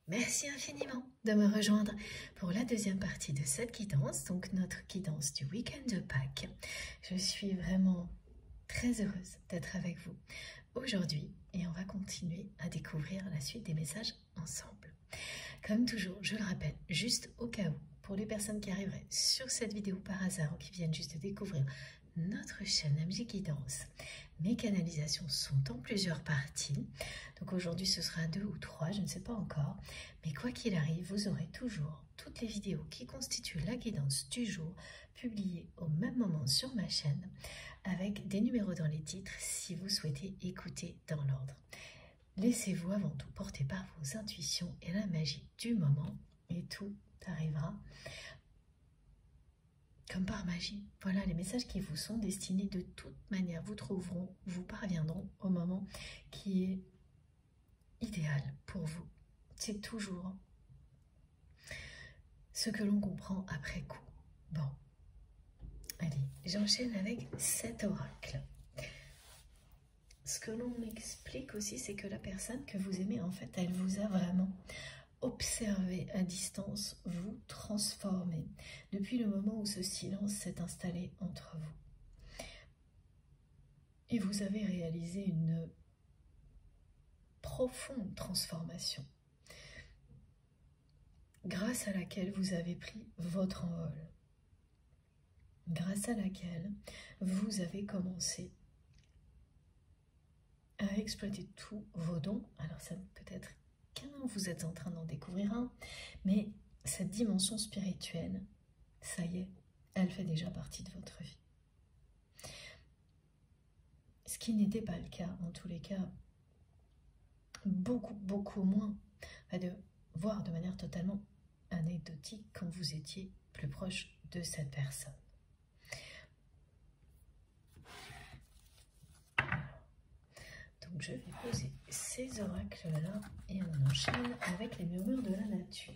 Merci infiniment de me rejoindre pour la deuxième partie de cette guidance, donc notre guidance du week-end de Pâques. Je suis vraiment très heureuse d'être avec vous aujourd'hui et on va continuer à découvrir la suite des messages ensemble. Comme toujours, je le rappelle, juste au cas où, pour les personnes qui arriveraient sur cette vidéo par hasard ou qui viennent juste de découvrir notre chaîne MJ Guidance, mes canalisations sont en plusieurs parties. Donc aujourd'hui ce sera 2 ou 3, je ne sais pas encore. Mais quoi qu'il arrive, vous aurez toujours toutes les vidéos qui constituent la guidance du jour publiées au même moment sur ma chaîne avec des numéros dans les titres si vous souhaitez écouter dans l'ordre. Laissez-vous avant tout porter par vos intuitions et la magie du moment et tout arrivera comme par magie. Voilà, les messages qui vous sont destinés de toute manière vous trouveront, vous parviendront au moment qui est idéal pour vous. C'est toujours ce que l'on comprend après coup. Bon, allez, j'enchaîne avec cet oracle. Ce que l'on explique aussi, c'est que la personne que vous aimez, en fait, elle vous a vraiment observé à distance, vous transformer depuis le moment où ce silence s'est installé entre vous. Et vous avez réalisé une profonde transformation grâce à laquelle vous avez pris votre envol, grâce à laquelle vous avez commencé à exploiter tous vos dons. Alors ça peut être qu'un, vous êtes en train d'en découvrir un, mais cette dimension spirituelle, ça y est, elle fait déjà partie de votre vie. Ce qui n'était pas le cas, en tous les cas, beaucoup moins, voire de manière totalement anecdotique quand vous étiez plus proche de cette personne. Donc je vais poser ces oracles-là et on enchaîne avec les murmures de la nature.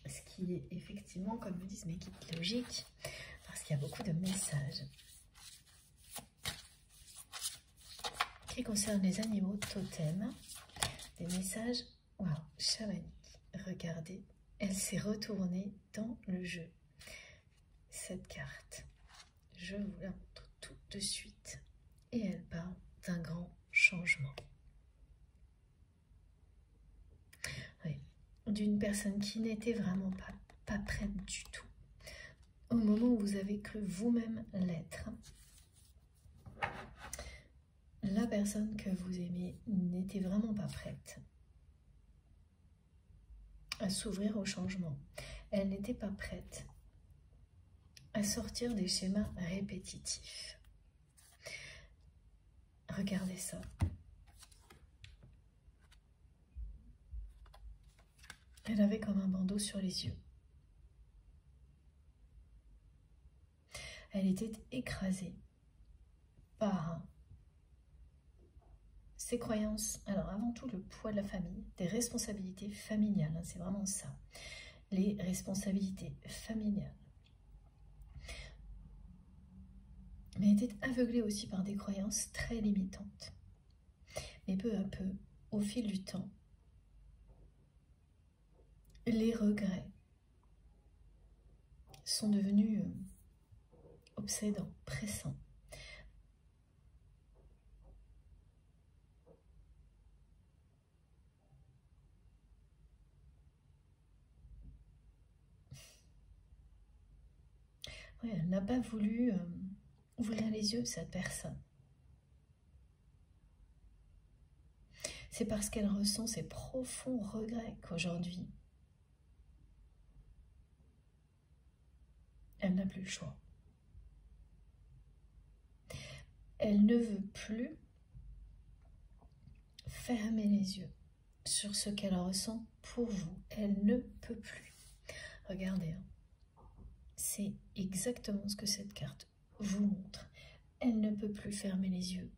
Ce qui est effectivement, comme me disent mes guides, logique, parce qu'il y a beaucoup de messages qui concernent les animaux totems, des messages chamaniques. Regardez, elle s'est retournée dans le jeu. Cette carte, je vous la montre tout de suite. Et elle parle d'un grand changement. Oui, d'une personne qui n'était vraiment pas prête du tout. Au moment où vous avez cru vous-même l'être, la personne que vous aimez n'était vraiment pas prête à s'ouvrir au changement. Elle n'était pas prête à sortir des schémas répétitifs. Regardez ça. Elle avait comme un bandeau sur les yeux. Elle était écrasée par ses croyances. Alors avant tout le poids de la famille, des responsabilités familiales, hein, c'est vraiment ça. Les responsabilités familiales. Mais était aveuglée aussi par des croyances très limitantes. Mais peu à peu, au fil du temps, les regrets sont devenus obsédants, pressants. Ouais, elle n'a pas voulu ouvrir les yeux de cette personne. C'est parce qu'elle ressent ces profonds regrets qu'aujourd'hui, elle n'a plus le choix. Elle ne veut plus fermer les yeux sur ce qu'elle ressent pour vous. Elle ne peut plus. Regardez, hein. C'est exactement ce que cette carte vous montre. Elle ne peut plus fermer les yeux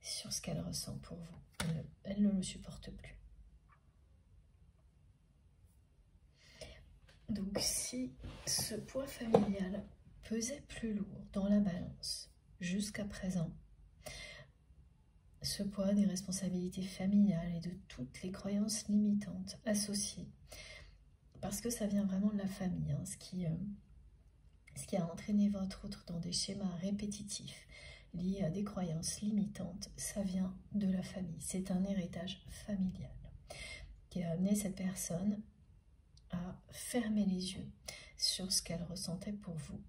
sur ce qu'elle ressent pour vous. Elle ne le supporte plus. Donc si ce poids familial pesait plus lourd dans la balance jusqu'à présent, ce poids des responsabilités familiales et de toutes les croyances limitantes associées. Parce que ça vient vraiment de la famille, hein, ce qui a entraîné votre autre dans des schémas répétitifs liés à des croyances limitantes, ça vient de la famille. C'est un héritage familial qui a amené cette personne à fermer les yeux sur ce qu'elle ressentait pour vous.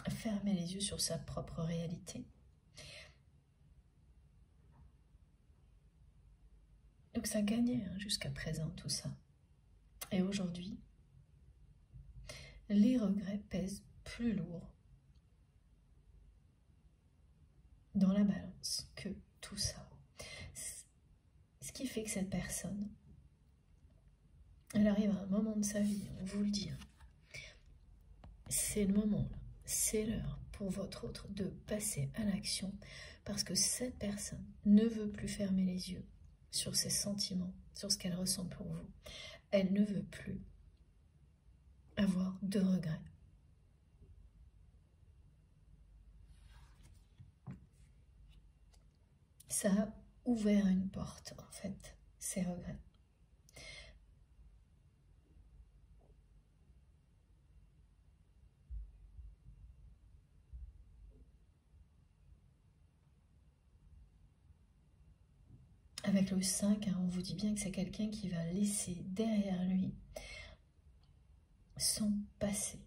Fermer les yeux sur sa propre réalité. Donc ça gagnait hein, jusqu'à présent tout ça. Et aujourd'hui, les regrets pèsent plus lourd dans la balance que tout ça. Ce qui fait que cette personne, elle arrive à un moment de sa vie, on vous le dit, c'est le moment, c'est l'heure pour votre autre de passer à l'action parce que cette personne ne veut plus fermer les yeux sur ses sentiments, sur ce qu'elle ressent pour vous. Elle ne veut plus avoir de regrets. Ça a ouvert une porte, en fait, ces regrets. Avec le 5, hein, on vous dit bien que c'est quelqu'un qui va laisser derrière lui son passé.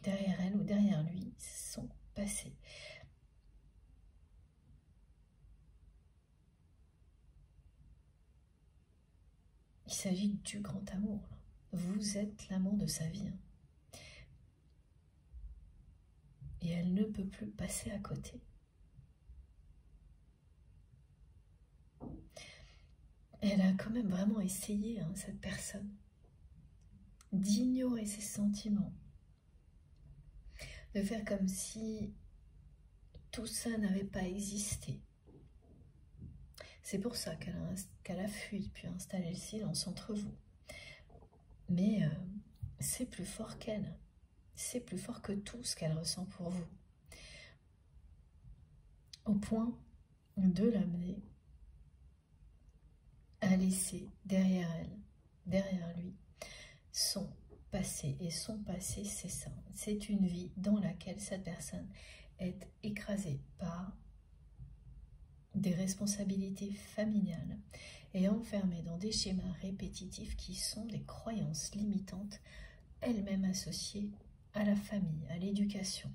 Derrière elle ou derrière lui, son passé. Il s'agit du grand amour. Là. Vous êtes l'amant de sa vie. Hein. Et elle ne peut plus passer à côté. Elle a quand même vraiment essayé, hein, cette personne, d'ignorer ses sentiments, de faire comme si tout ça n'avait pas existé. C'est pour ça qu'elle a fui, puis installé le silence entre vous. Mais c'est plus fort qu'elle. C'est plus fort que tout ce qu'elle ressent pour vous. Au point de l'amener à laisser derrière elle, derrière lui, son passé. Et son passé, c'est ça. C'est une vie dans laquelle cette personne est écrasée par des responsabilités familiales et enfermée dans des schémas répétitifs qui sont des croyances limitantes, elles-mêmes associées à la famille, à l'éducation.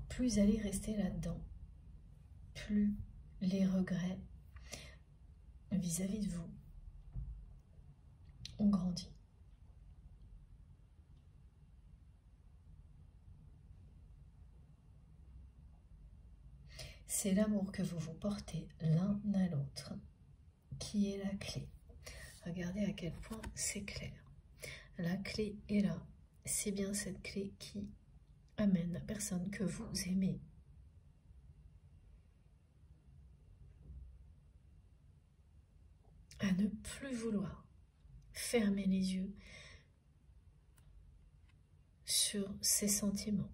Plus elle est restée là-dedans, plus les regrets vis-à-vis de vous ont grandi. C'est l'amour que vous vous portez l'un à l'autre qui est la clé. Regardez à quel point c'est clair. La clé est là. C'est bien cette clé qui amène la personne que vous aimez à ne plus vouloir fermer les yeux sur ses sentiments,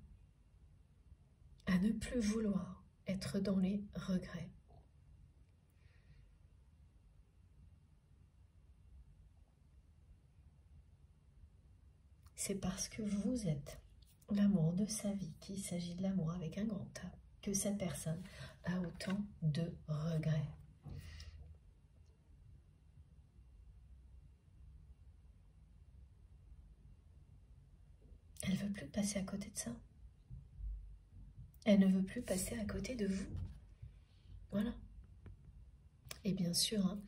à ne plus vouloir être dans les regrets. C'est parce que vous êtes l'amour de sa vie, qu'il s'agit de l'amour avec un grand A, que cette personne a autant de regrets. Elle ne veut plus passer à côté de ça. Elle ne veut plus passer à côté de vous. Voilà. Et bien sûr, hein,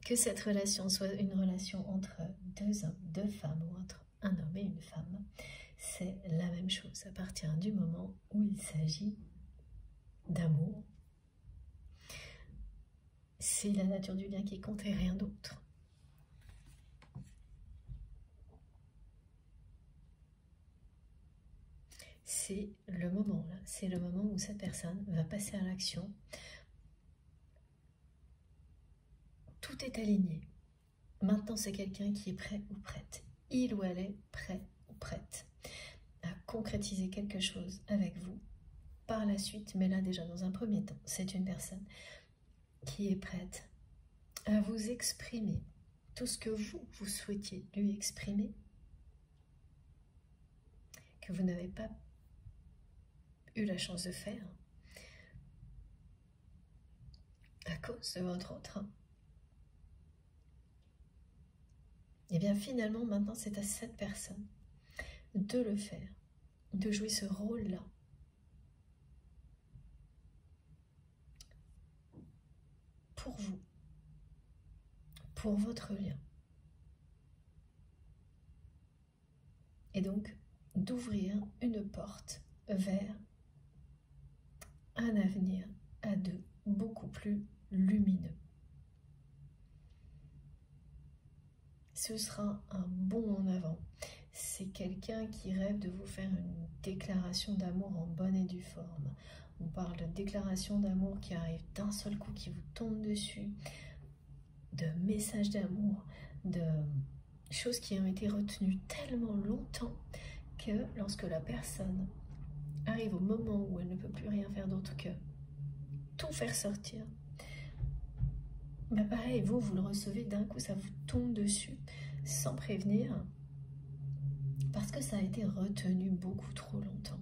que cette relation soit une relation entre deux hommes, deux femmes, ou entre un homme et une femme, c'est la même chose à partir du moment où il s'agit d'amour. C'est la nature du lien qui compte et rien d'autre. C'est le moment là, c'est le moment où cette personne va passer à l'action. Tout est aligné. Maintenant, c'est quelqu'un qui est prêt ou prête. Il ou elle est prêt ou prête à concrétiser quelque chose avec vous par la suite. Mais là, déjà, dans un premier temps, c'est une personne qui est prête à vous exprimer tout ce que vous souhaitiez lui exprimer, que vous n'avez pas eu la chance de faire à cause de votre autre. Et bien finalement, maintenant, c'est à cette personne de le faire, de jouer ce rôle-là. Pour vous, pour votre lien. Et donc, d'ouvrir une porte vers un avenir à deux beaucoup plus lumineux. Ce sera un bond en avant. C'est quelqu'un qui rêve de vous faire une déclaration d'amour en bonne et due forme. On parle de déclaration d'amour qui arrive d'un seul coup, qui vous tombe dessus, de messages d'amour, de choses qui ont été retenues tellement longtemps que lorsque la personne arrive au moment où elle ne peut plus rien faire d'autre que tout faire sortir, bah pareil, vous le recevez d'un coup, ça vous tombe dessus sans prévenir, parce que ça a été retenu beaucoup trop longtemps.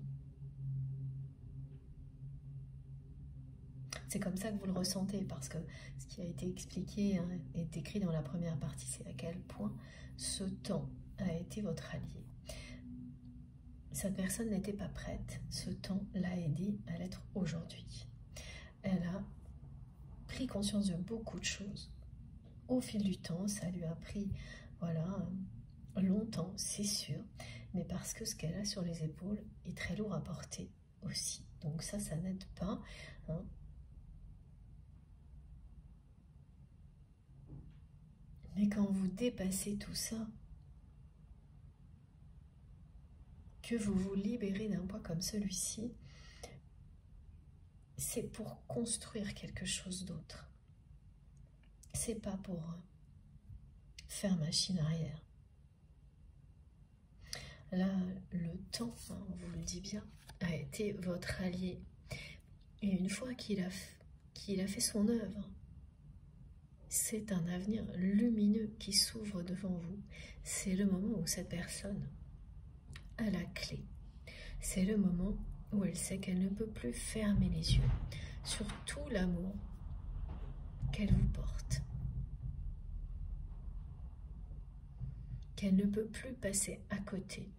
C'est comme ça que vous le ressentez, parce que ce qui a été expliqué et décrit dans la première partie, c'est à quel point ce temps a été votre allié. Cette personne n'était pas prête, ce temps l'a aidé à l'être aujourd'hui. Elle a pris conscience de beaucoup de choses. Au fil du temps, ça lui a pris, voilà, longtemps, c'est sûr, mais parce que ce qu'elle a sur les épaules est très lourd à porter aussi. Donc ça n'aide pas, hein. Mais quand vous dépassez tout ça, que vous vous libérez d'un poids comme celui-ci, c'est pour construire quelque chose d'autre. C'est pas pour faire machine arrière. Là, le temps, hein, on vous le dit bien, a été votre allié. Et une fois qu'il a fait son œuvre, c'est un avenir lumineux qui s'ouvre devant vous. C'est le moment où cette personne a la clé. C'est le moment où elle sait qu'elle ne peut plus fermer les yeux sur tout l'amour qu'elle vous porte. Qu'elle ne peut plus passer à côté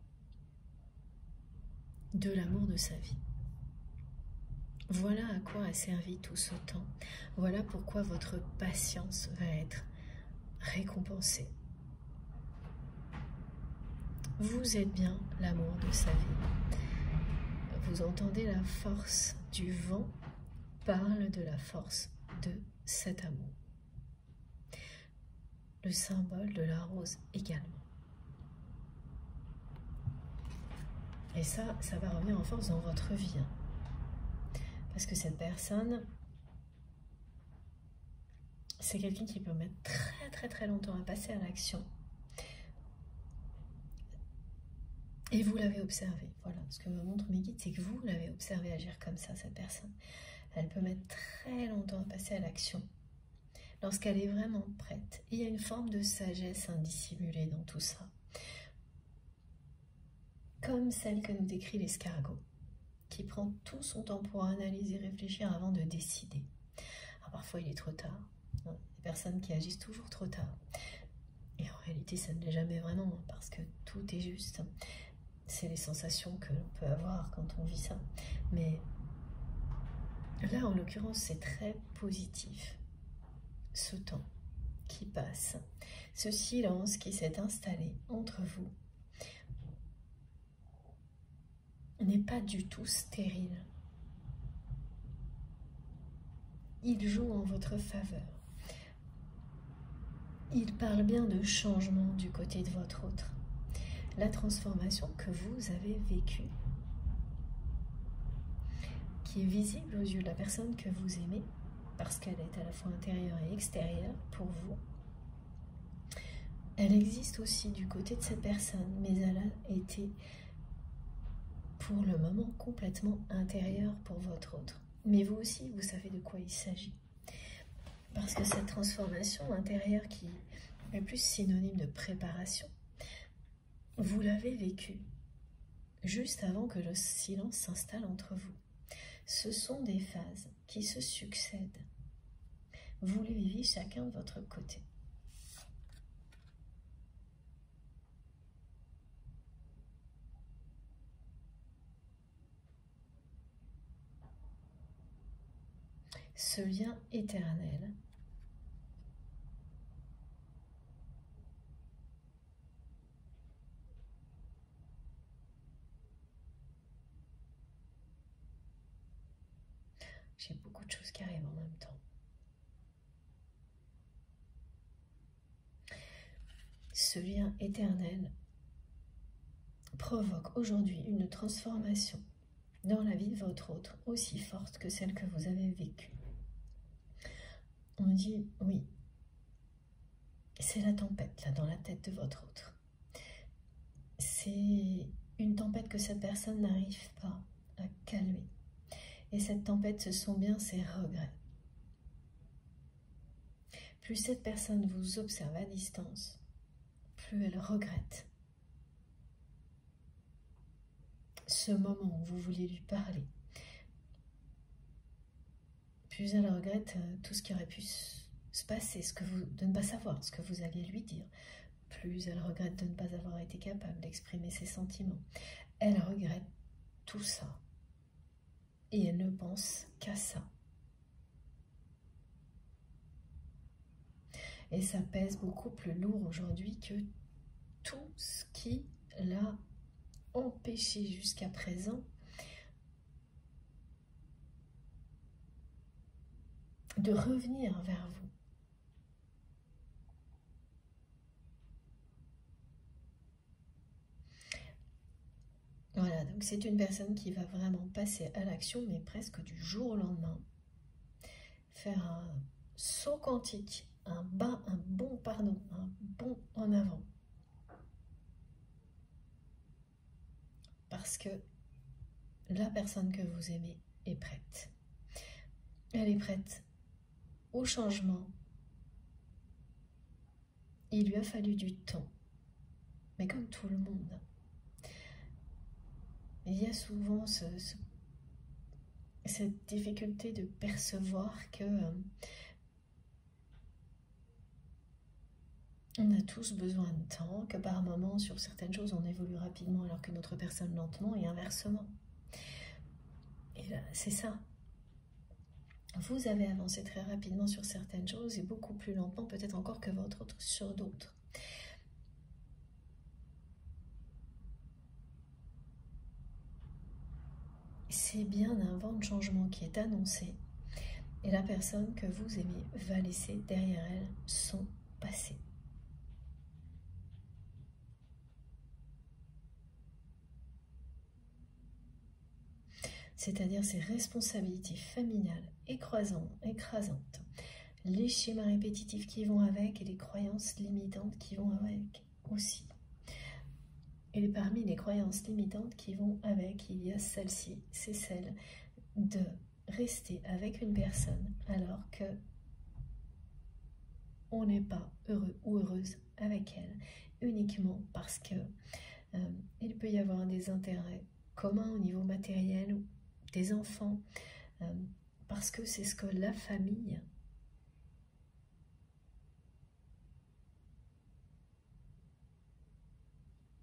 de l'amour de sa vie. Voilà à quoi a servi tout ce temps. Voilà pourquoi votre patience va être récompensée. Vous êtes bien l'amour de sa vie. Vous entendez la force du vent parle de la force de cet amour. Le symbole de la rose également. Et ça va revenir en force dans votre vie. Hein. Parce que cette personne, c'est quelqu'un qui peut mettre très longtemps à passer à l'action. Et vous l'avez observé. Voilà, ce que me montrent mes guides, c'est que vous l'avez observé agir comme ça, cette personne. Elle peut mettre très longtemps à passer à l'action. Lorsqu'elle est vraiment prête. Il y a une forme de sagesse indissimulée dans tout ça. Comme celle que nous décrit l'escargot, qui prend tout son temps pour analyser, réfléchir avant de décider. Alors parfois il est trop tard. Des personnes qui agissent toujours trop tard. Et en réalité ça ne l'est jamais vraiment, parce que tout est juste. C'est les sensations que l'on peut avoir quand on vit ça. Mais là en l'occurrence c'est très positif. Ce temps qui passe, ce silence qui s'est installé entre vous, n'est pas du tout stérile. Il joue en votre faveur. Il parle bien de changement du côté de votre autre. La transformation que vous avez vécue, qui est visible aux yeux de la personne que vous aimez, parce qu'elle est à la fois intérieure et extérieure pour vous, Elle existe aussi du côté de cette personne, mais elle a été pour le moment complètement intérieure pour votre autre. Mais vous aussi, vous savez de quoi il s'agit. Parce que cette transformation intérieure qui est plus synonyme de préparation, vous l'avez vécue juste avant que le silence s'installe entre vous. Ce sont des phases qui se succèdent. Vous les vivez chacun de votre côté. Ce lien éternel j'ai beaucoup de choses qui arrivent en même temps. Ce lien éternel provoque aujourd'hui une transformation dans la vie de votre autre aussi forte que celle que vous avez vécue. On dit, oui, c'est la tempête là dans la tête de votre autre. C'est une tempête que cette personne n'arrive pas à calmer. Et cette tempête, ce sont bien ses regrets. Plus cette personne vous observe à distance, plus elle regrette ce moment où vous vouliez lui parler. Plus elle regrette tout ce qui aurait pu se passer, de ne pas savoir ce que vous alliez lui dire. Plus elle regrette de ne pas avoir été capable d'exprimer ses sentiments. Elle regrette tout ça. Et elle ne pense qu'à ça. Et ça pèse beaucoup plus lourd aujourd'hui que tout ce qui l'a empêché jusqu'à présent de revenir vers vous. Voilà, donc c'est une personne qui va vraiment passer à l'action, mais presque du jour au lendemain. Faire un saut quantique, un bond en avant. Parce que la personne que vous aimez est prête. Elle est prête au changement. Il lui a fallu du temps. Mais comme tout le monde, il y a souvent cette difficulté de percevoir que on a tous besoin de temps, que par moments, sur certaines choses, on évolue rapidement alors que notre personne lentement et inversement. Et là, c'est ça. Vous avez avancé très rapidement sur certaines choses et beaucoup plus lentement, peut-être encore que votre autre sur d'autres. C'est bien un vent de changement qui est annoncé et la personne que vous aimez va laisser derrière elle son passé. C'est-à-dire ses responsabilités familiales écrasantes, les schémas répétitifs qui vont avec et les croyances limitantes qui vont avec aussi. Et parmi les croyances limitantes qui vont avec, il y a celle-ci, c'est celle de rester avec une personne alors que on n'est pas heureux ou heureuse avec elle, uniquement parce que il peut y avoir des intérêts communs au niveau matériel ou des enfants, parce que c'est ce que la famille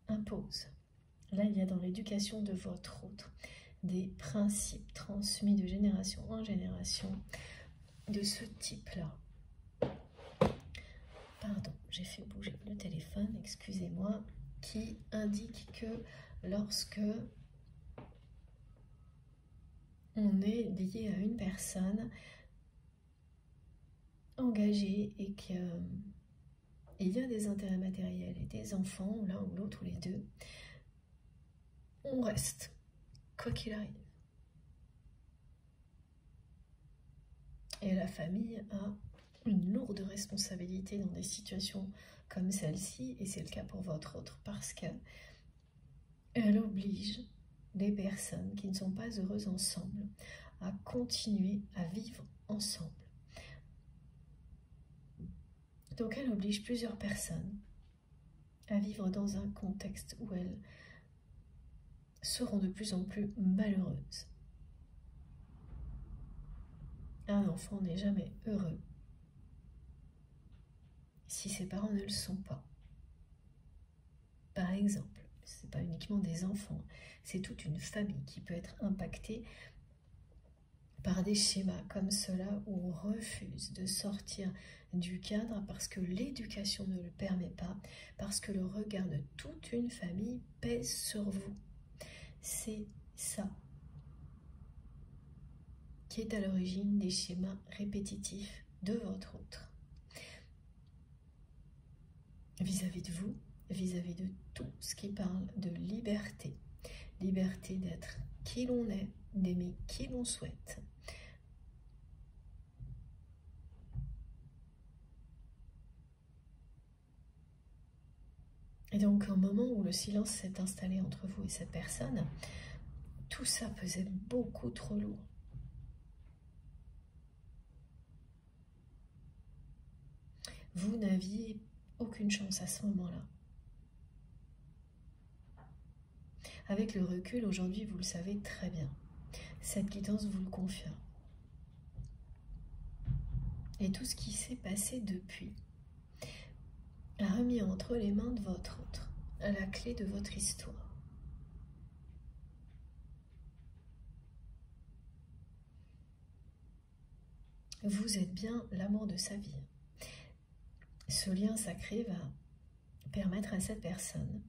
impose. Là, il y a dans l'éducation de votre autre des principes transmis de génération en génération de ce type-là. Pardon, j'ai fait bouger le téléphone, excusez-moi, qui indique que lorsque on est lié à une personne engagée et qu'il y a des intérêts matériels et des enfants, l'un ou l'autre ou les deux, on reste, quoi qu'il arrive. Et la famille a une lourde responsabilité dans des situations comme celle-ci, et c'est le cas pour votre autre, parce qu'elle oblige les personnes qui ne sont pas heureuses ensemble à continuer à vivre ensemble. Donc elle oblige plusieurs personnes à vivre dans un contexte où elles seront de plus en plus malheureuses. Un enfant n'est jamais heureux si ses parents ne le sont pas. Par exemple, ce n'est pas uniquement des enfants, c'est toute une famille qui peut être impactée par des schémas comme cela où on refuse de sortir du cadre parce que l'éducation ne le permet pas, parce que le regard de toute une famille pèse sur vous. C'est ça qui est à l'origine des schémas répétitifs de votre autre. Vis-à-vis de vous, vis-à-vis de tout ce qui parle de liberté. Liberté d'être qui l'on est, d'aimer qui l'on souhaite. Et donc, au moment où le silence s'est installé entre vous et cette personne, tout ça pesait beaucoup trop lourd. Vous n'aviez aucune chance à ce moment-là. Avec le recul, aujourd'hui, vous le savez très bien. Cette quittance vous le confirme. Et tout ce qui s'est passé depuis a remis entre les mains de votre autre la clé de votre histoire. Vous êtes bien l'amour de sa vie. Ce lien sacré va permettre à cette personne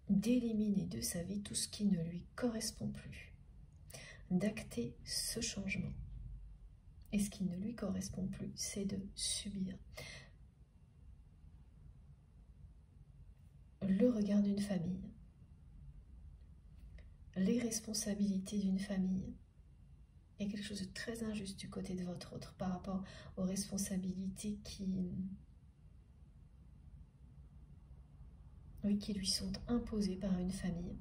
d'éliminer de sa vie tout ce qui ne lui correspond plus, d'acter ce changement. Et ce qui ne lui correspond plus, c'est de subir le regard d'une famille, les responsabilités d'une famille. Il y a quelque chose de très injuste du côté de votre autre par rapport aux responsabilités qui lui sont imposées par une famille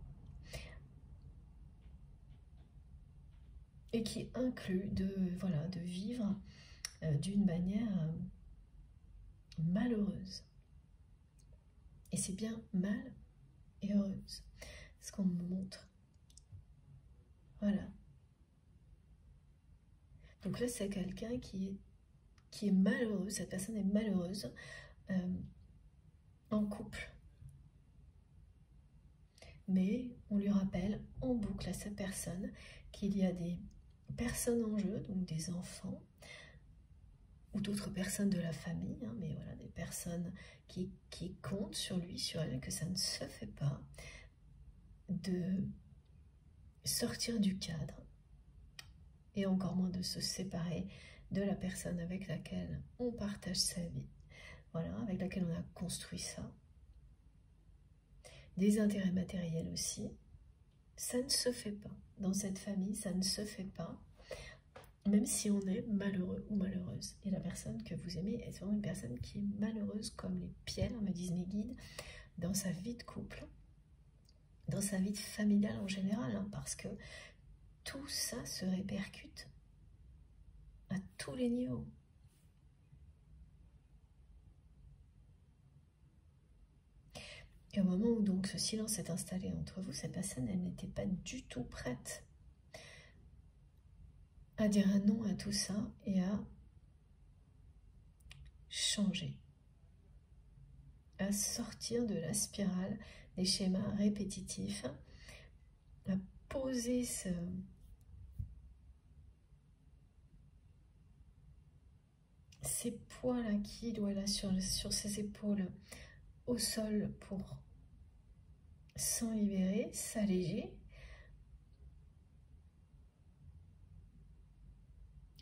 et qui inclut de vivre d'une manière malheureuse. Et c'est bien mal et heureuse, ce qu'on me montre. Voilà. Donc là, c'est quelqu'un qui est malheureux, cette personne est malheureuse en couple. Mais on lui rappelle en boucle à cette personne qu'il y a des personnes en jeu, donc des enfants, ou d'autres personnes de la famille, hein, mais voilà, des personnes qui comptent sur lui, sur elle, que ça ne se fait pas de sortir du cadre, et encore moins de se séparer de la personne avec laquelle on partage sa vie, voilà, avec laquelle on a construit ça. Des intérêts matériels aussi, ça ne se fait pas. Dans cette famille, ça ne se fait pas, même si on est malheureux ou malheureuse. Et la personne que vous aimez est vraiment une personne qui est malheureuse comme les pierres, me disent mes guides, dans sa vie de couple, dans sa vie familiale en général, hein, parce que tout ça se répercute à tous les niveaux. Et au moment où donc ce silence s'est installé entre vous, cette personne, elle n'était pas du tout prête à dire un non à tout ça et à changer, à sortir de la spirale des schémas répétitifs, à poser ces poids-là qui doit là sur ses épaules au sol pour s'en libérer, s'alléger.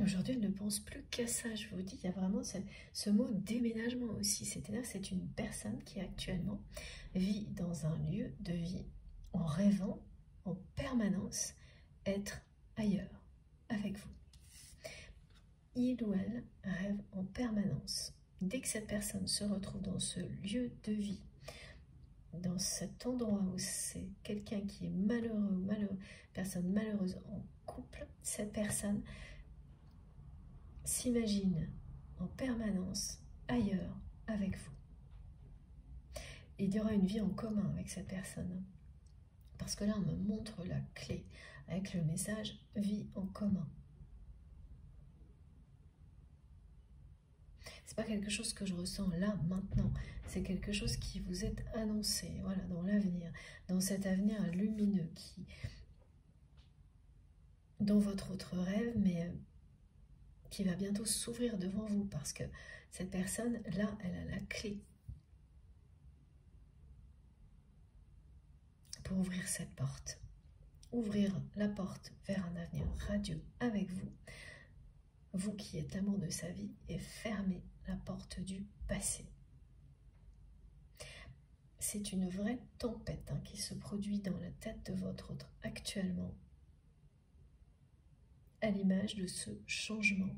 Aujourd'hui, elle ne pense plus qu'à ça, je vous dis, il y a vraiment ce mot déménagement aussi, c'est-à-dire que c'est une personne qui actuellement vit dans un lieu de vie en rêvant en permanence être ailleurs, avec vous. il ou elle rêve en permanence. Dès que cette personne se retrouve dans ce lieu de vie, dans cet endroit où c'est quelqu'un qui est malheureux, personne malheureuse en couple, cette personne s'imagine en permanence ailleurs avec vous. Et il y aura une vie en commun avec cette personne. Parce que là, on me montre la clé avec le message « vie en commun ». C'est pas quelque chose que je ressens là, maintenant. C'est quelque chose qui vous est annoncé, voilà, dans l'avenir, dans cet avenir lumineux dans votre autre rêve, mais qui va bientôt s'ouvrir devant vous, parce que cette personne, là, elle a la clé pour ouvrir cette porte. Ouvrir la porte vers un avenir radieux avec vous, vous qui êtes l'amour de sa vie, et fermer la porte du passé. C'est une vraie tempête qui se produit dans la tête de votre autre actuellement, à l'image de ce changement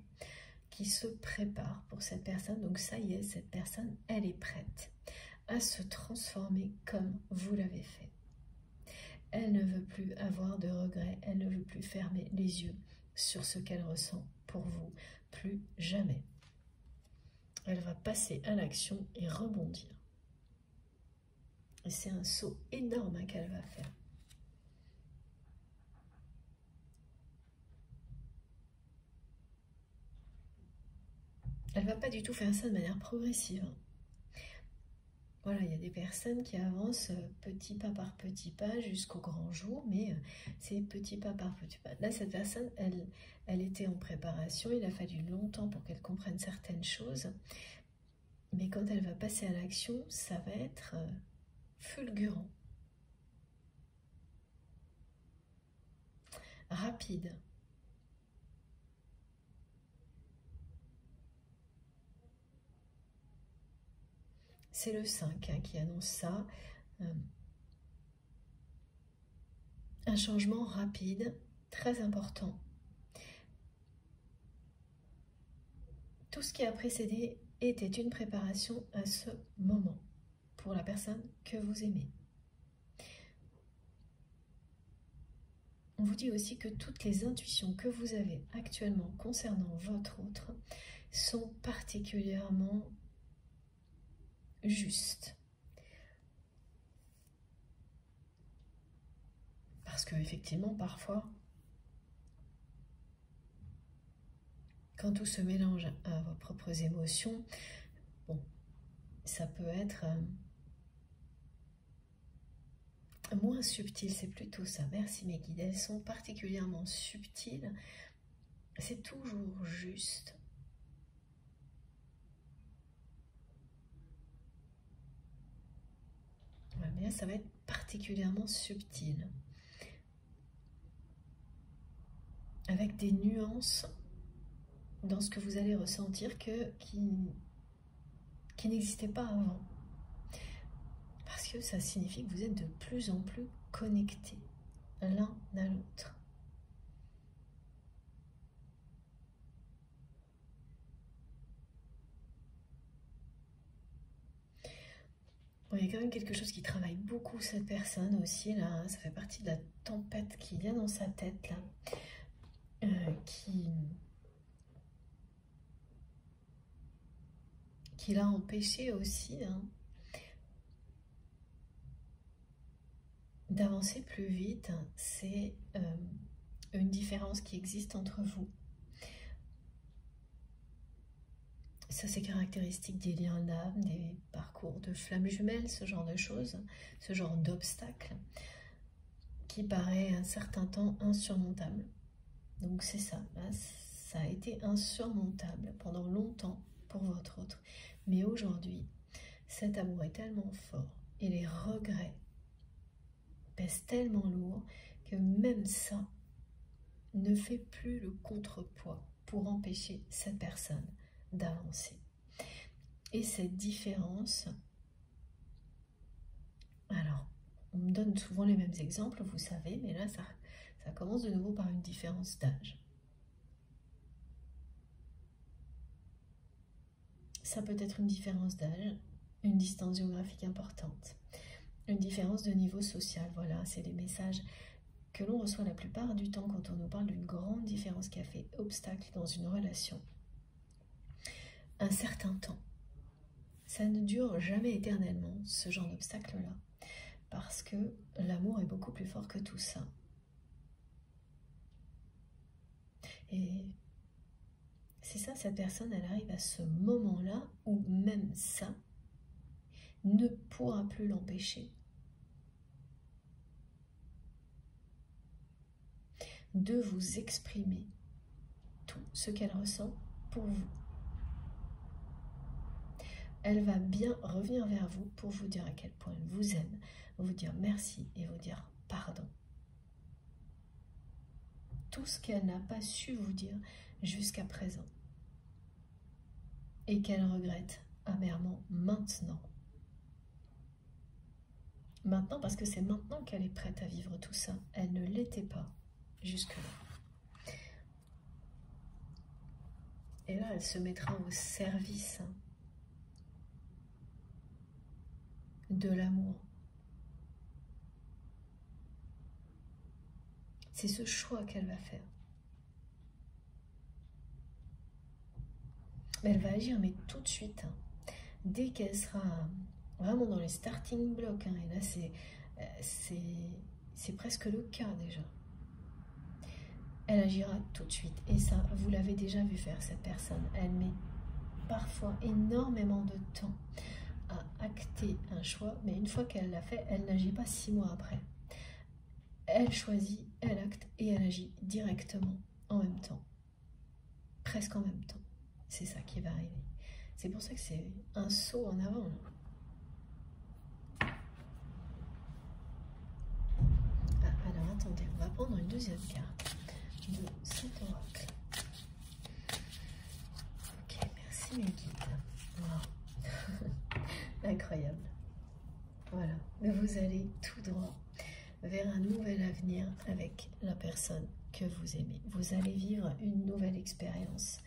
qui se prépare pour cette personne. Donc ça y est, cette personne, elle est prête à se transformer comme vous l'avez fait. Elle ne veut plus avoir de regrets, elle ne veut plus fermer les yeux sur ce qu'elle ressent pour vous, plus jamais. Elle va passer à l'action et rebondir. Et c'est un saut énorme qu'elle va faire. Elle ne va pas du tout faire ça de manière progressive. Voilà, il y a des personnes qui avancent petit pas par petit pas jusqu'au grand jour, mais c'est petit pas par petit pas. Là, cette personne, elle était en préparation, il a fallu longtemps pour qu'elle comprenne certaines choses, mais quand elle va passer à l'action, ça va être fulgurant, rapide. C'est le 5 qui annonce ça. Un changement rapide, très important. Tout ce qui a précédé était une préparation à ce moment pour la personne que vous aimez. On vous dit aussi que toutes les intuitions que vous avez actuellement concernant votre autre sont particulièrement justes. Parce que effectivement, parfois, quand tout se mélange à vos propres émotions, bon, ça peut être moins subtil, c'est plutôt ça. Merci mes guides, elles sont particulièrement subtiles. C'est toujours juste. Ouais, mais là, ça va être particulièrement subtil. Avec des nuances dans ce que vous allez ressentir qui n'existaient pas avant. Parce que ça signifie que vous êtes de plus en plus connectés l'un à l'autre. Bon, il y a quand même quelque chose qui travaille beaucoup cette personne aussi, là. Ça fait partie de la tempête qui vient dans sa tête, là. Qui l'a empêché aussi d'avancer plus vite. C'est une différence qui existe entre vous. Ça, c'est caractéristique des liens d'âme, des parcours de flammes jumelles, ce genre de choses, ce genre d'obstacle qui paraît un certain temps insurmontable. Donc c'est ça, là, ça a été insurmontable pendant longtemps pour votre autre. Mais aujourd'hui, cet amour est tellement fort et les regrets pèsent tellement lourd que même ça ne fait plus le contrepoids pour empêcher cette personne d'avancer. Et cette différence, alors, on me donne souvent les mêmes exemples, vous savez, mais là, ça commence de nouveau par une différence d'âge. Ça peut être une différence d'âge, une distance géographique importante, une différence de niveau social. Voilà, c'est les messages que l'on reçoit la plupart du temps quand on nous parle d'une grande différence qui a fait obstacle dans une relation. Un certain temps. Ça ne dure jamais éternellement, ce genre d'obstacle-là, parce que l'amour est beaucoup plus fort que tout ça. Et c'est ça, cette personne, elle arrive à ce moment-là où même ça ne pourra plus l'empêcher de vous exprimer tout ce qu'elle ressent pour vous. Elle va bien revenir vers vous pour vous dire à quel point elle vous aime, vous dire merci et vous dire pardon. Tout ce qu'elle n'a pas su vous dire jusqu'à présent et qu'elle regrette amèrement maintenant. Maintenant, parce que c'est maintenant qu'elle est prête à vivre tout ça. Elle ne l'était pas jusque-là. Et là, elle se mettra au service de l'amour. C'est ce choix qu'elle va faire. Mais elle va agir, mais tout de suite. Dès qu'elle sera vraiment dans les starting blocks, et là c'est presque le cas déjà. Elle agira tout de suite. Et ça, vous l'avez déjà vu faire, cette personne. Elle met parfois énormément de temps à acter un choix, mais une fois qu'elle l'a fait, elle n'agit pas 6 mois après. Elle choisit, elle acte et elle agit directement, en même temps. Presque en même temps. C'est ça qui va arriver. C'est pour ça que c'est un saut en avant. Ah, alors attendez, on va prendre une deuxième carte de cet oracle. Ok, merci mes guides. Wow. Incroyable. Voilà, vous allez tout droit vers un nouvel avenir avec la personne que vous aimez. Vous allez vivre une nouvelle expérience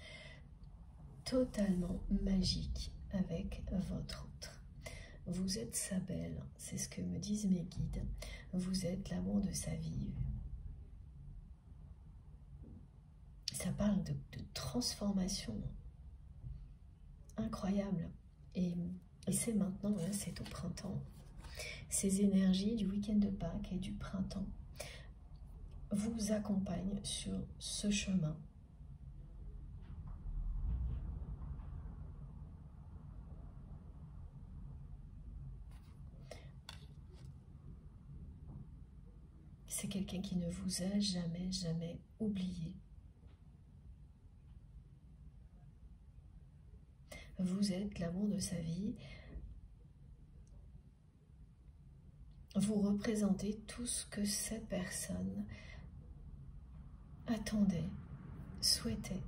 totalement magique avec votre autre. Vous êtes sa belle, c'est ce que me disent mes guides. Vous êtes l'amour de sa vie. Ça parle de transformation incroyable. Et c'est maintenant, hein, c'est au printemps. Ces énergies du week-end de Pâques et du printemps vous accompagnent sur ce chemin. C'est quelqu'un qui ne vous a jamais, jamais oublié. Vous êtes l'amour de sa vie. Vous représentez tout ce que cette personne attendait, souhaitait.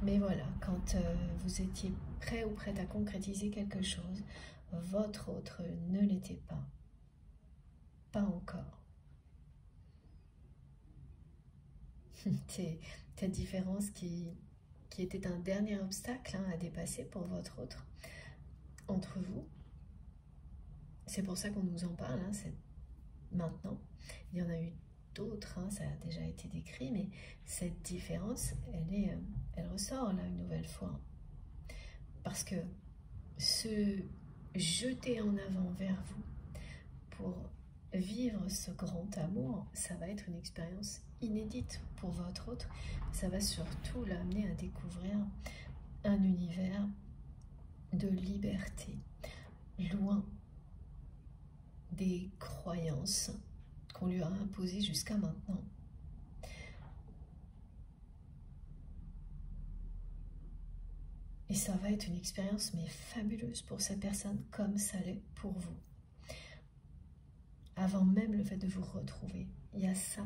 Mais voilà, quand vous étiez prêt ou prête à concrétiser quelque chose, votre autre ne l'était pas. Pas encore. Cette différence qui était un dernier obstacle à dépasser pour votre autre, entre vous. C'est pour ça qu'on nous en parle, c'est maintenant. Il y en a eu d'autres, ça a déjà été décrit, mais cette différence, elle ressort là une nouvelle fois. Parce que se jeter en avant vers vous pour vivre ce grand amour, ça va être une expérience inédite pour votre autre. Ça va surtout l'amener à découvrir un univers de liberté, loin des croyances qu'on lui a imposées jusqu'à maintenant. Et ça va être une expérience mais fabuleuse pour cette personne comme ça l'est pour vous. Avant même le fait de vous retrouver, il y a ça,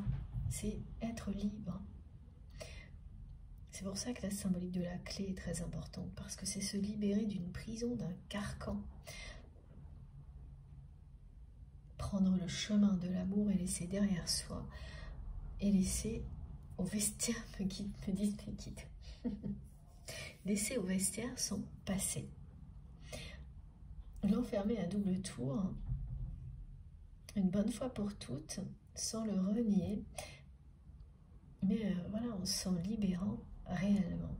c'est être libre. C'est pour ça que la symbolique de la clé est très importante, parce que c'est se libérer d'une prison, d'un carcan. Prendre le chemin de l'amour et laisser derrière soi, et laisser au vestiaire me disent mais quitte. L'essai au vestiaire sont passés. L'enfermer à double tour, une bonne fois pour toutes, sans le renier, mais voilà, en s'en libérant réellement.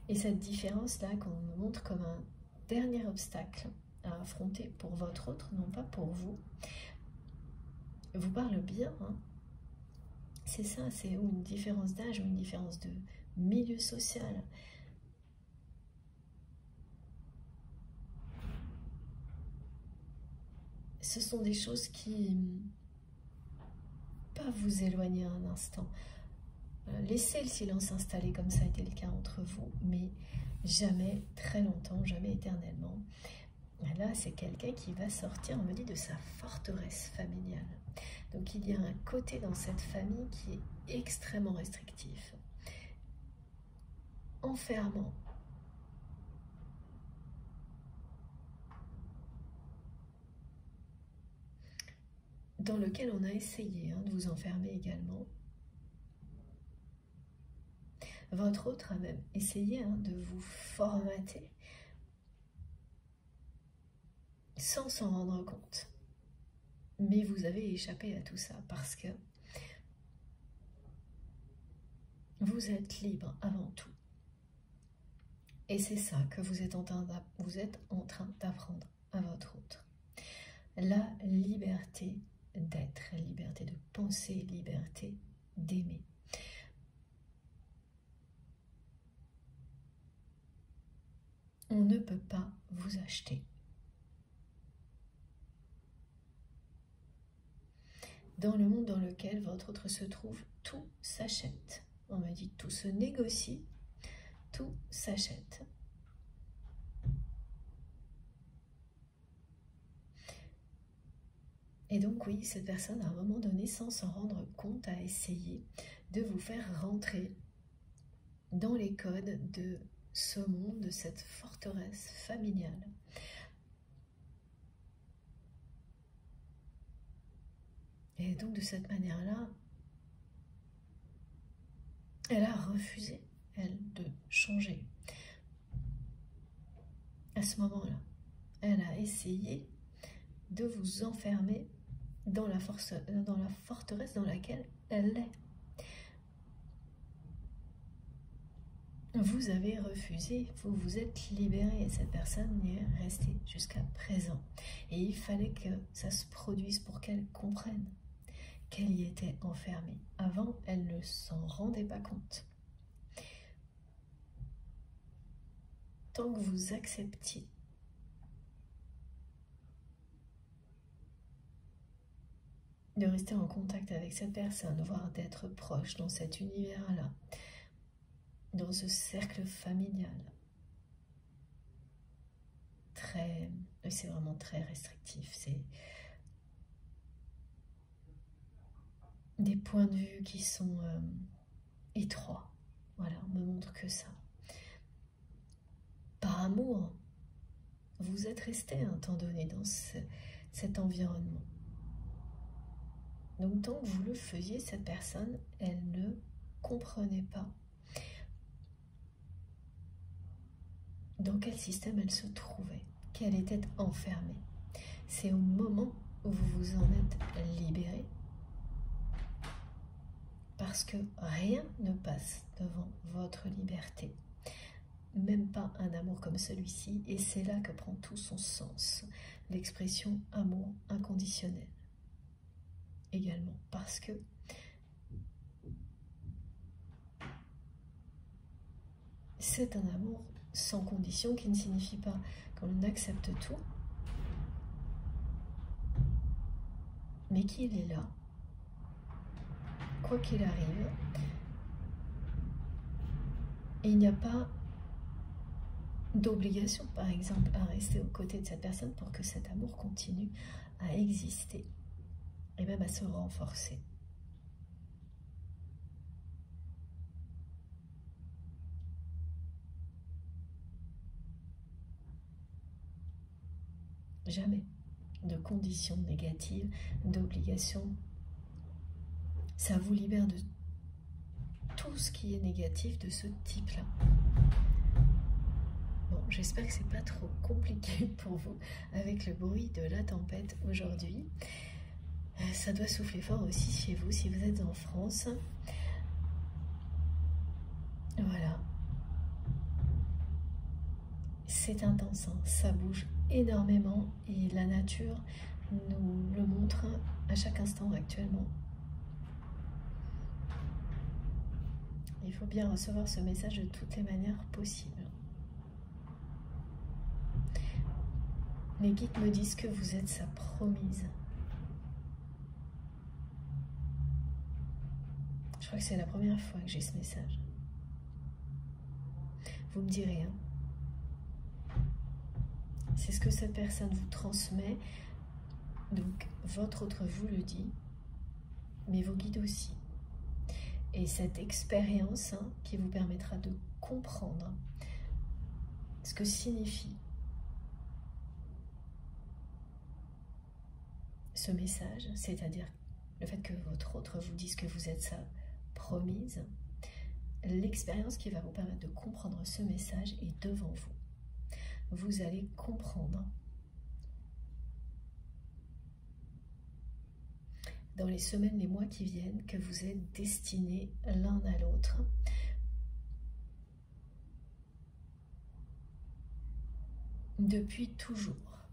Et cette différence-là qu'on nous montre comme un dernier obstacle à affronter pour votre autre, non pas pour vous, vous parle bien, hein. C'est ça, c'est une différence d'âge ou une différence de milieu social. Ce sont des choses qui peuvent vous éloigner un instant. Laissez le silence s'installer comme ça a été le cas entre vous, mais jamais très longtemps, jamais éternellement. Là, c'est quelqu'un qui va sortir, on me dit, de sa forteresse familiale. Donc il y a un côté dans cette famille qui est extrêmement restrictif, enfermant. Dans lequel on a essayé de vous enfermer également. Votre autre a même essayé de vous formater sans s'en rendre compte. Mais vous avez échappé à tout ça parce que vous êtes libre avant tout. Et c'est ça que vous êtes en train d'apprendre à votre autre. La liberté d'être, la liberté de penser, liberté d'aimer. On ne peut pas vous acheter. Dans le monde dans lequel votre autre se trouve, tout s'achète. On me dit tout se négocie, tout s'achète. Et donc oui, cette personne, à un moment donné, sans s'en rendre compte, a essayé de vous faire rentrer dans les codes de ce monde, de cette forteresse familiale. Et donc de cette manière-là, elle a refusé, elle, de changer. À ce moment-là, elle a essayé de vous enfermer dans la forteresse dans laquelle elle est. Vous avez refusé, vous vous êtes libéré et cette personne y est restée jusqu'à présent. Et il fallait que ça se produise pour qu'elle comprenne qu'elle y était enfermée. Avant, elle ne s'en rendait pas compte. Tant que vous acceptiez de rester en contact avec cette personne, voire d'être proche dans cet univers-là, dans ce cercle familial, c'est vraiment très restrictif, c'est des points de vue qui sont étroits, voilà, on me montre que ça. Par amour, vous êtes resté un temps donné dans cet environnement. Donc tant que vous le faisiez, cette personne, elle ne comprenait pas dans quel système elle se trouvait, qu'elle était enfermée. C'est au moment où vous vous en êtes libéré, parce que rien ne passe devant votre liberté, même pas un amour comme celui-ci, et c'est là que prend tout son sens, l'expression amour inconditionnel. Également, parce que c'est un amour sans condition qui ne signifie pas qu'on accepte tout, mais qu'il est là, quoi qu'il arrive, et il n'y a pas d'obligation, par exemple, à rester aux côtés de cette personne pour que cet amour continue à exister et même à se renforcer. Jamais de conditions négatives, d'obligations. Ça vous libère de tout ce qui est négatif de ce type-là. Bon, j'espère que c'est pas trop compliqué pour vous avec le bruit de la tempête aujourd'hui. Ça doit souffler fort aussi chez vous si vous êtes en France. Voilà. C'est intense, hein. Ça bouge énormément et la nature nous le montre à chaque instant actuellement. Il faut bien recevoir ce message de toutes les manières possibles. Les guides me disent que vous êtes sa promise. Je crois que c'est la première fois que j'ai ce message. Vous me direz, hein. C'est ce que cette personne vous transmet. Donc, votre autre vous le dit, mais vos guides aussi. Et cette expérience qui vous permettra de comprendre ce que signifie ce message, c'est-à-dire le fait que votre autre vous dise que vous êtes sa promise, l'expérience qui va vous permettre de comprendre ce message est devant vous. Vous allez comprendre dans les semaines, les mois qui viennent que vous êtes destinés l'un à l'autre. Depuis toujours.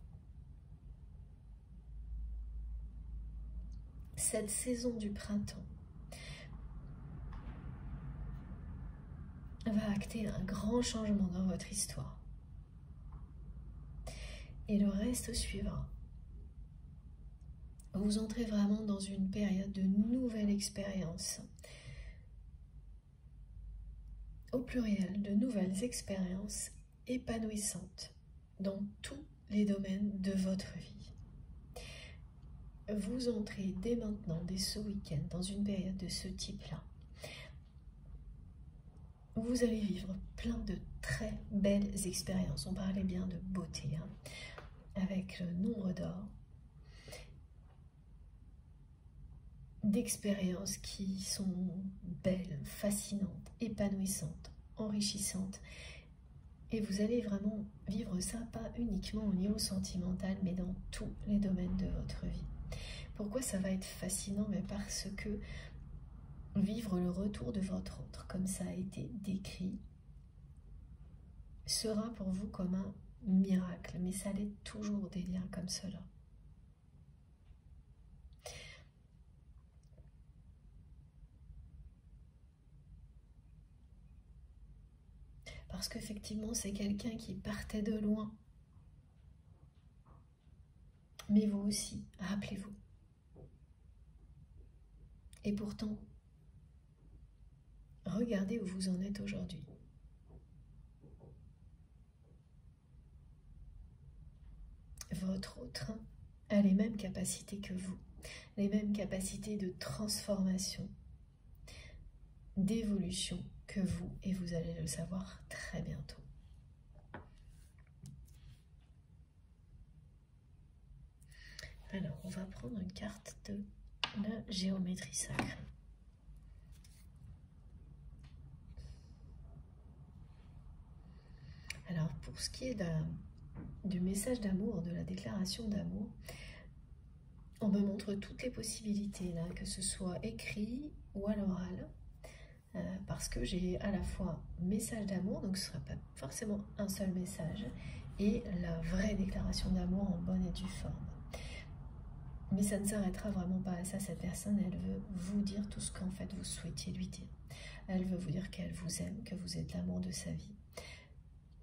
Cette saison du printemps va acter un grand changement dans votre histoire. Et le reste suivra. Vous entrez vraiment dans une période de nouvelles expériences. Au pluriel, de nouvelles expériences épanouissantes dans tous les domaines de votre vie. Vous entrez dès maintenant, dès ce week-end, dans une période de ce type-là. Vous allez vivre plein de très belles expériences. On parlait bien de beauté, hein, avec le nombre d'or. D'expériences qui sont belles, fascinantes, épanouissantes, enrichissantes. Et vous allez vraiment vivre ça, pas uniquement au niveau sentimental, mais dans tous les domaines de votre vie. Pourquoi ça va être fascinant? Mais parce que vivre le retour de votre autre, comme ça a été décrit, sera pour vous comme un miracle. Mais ça l'est toujours des liens comme cela. Parce qu'effectivement, c'est quelqu'un qui partait de loin. Mais vous aussi, rappelez-vous. Et pourtant, regardez où vous en êtes aujourd'hui. Votre autre a les mêmes capacités que vous, les mêmes capacités de transformation, d'évolution que vous, et vous allez le savoir très bientôt. Alors, on va prendre une carte de la géométrie sacrée. Alors, pour ce qui est du message d'amour, de la déclaration d'amour, on me montre toutes les possibilités, là, que ce soit écrit ou à l'oral, parce que j'ai à la fois message d'amour, donc ce ne sera pas forcément un seul message, et la vraie déclaration d'amour en bonne et due forme. Mais ça ne s'arrêtera vraiment pas à ça. Cette personne, elle veut vous dire tout ce qu'en fait vous souhaitiez lui dire. Elle veut vous dire qu'elle vous aime, que vous êtes l'amour de sa vie,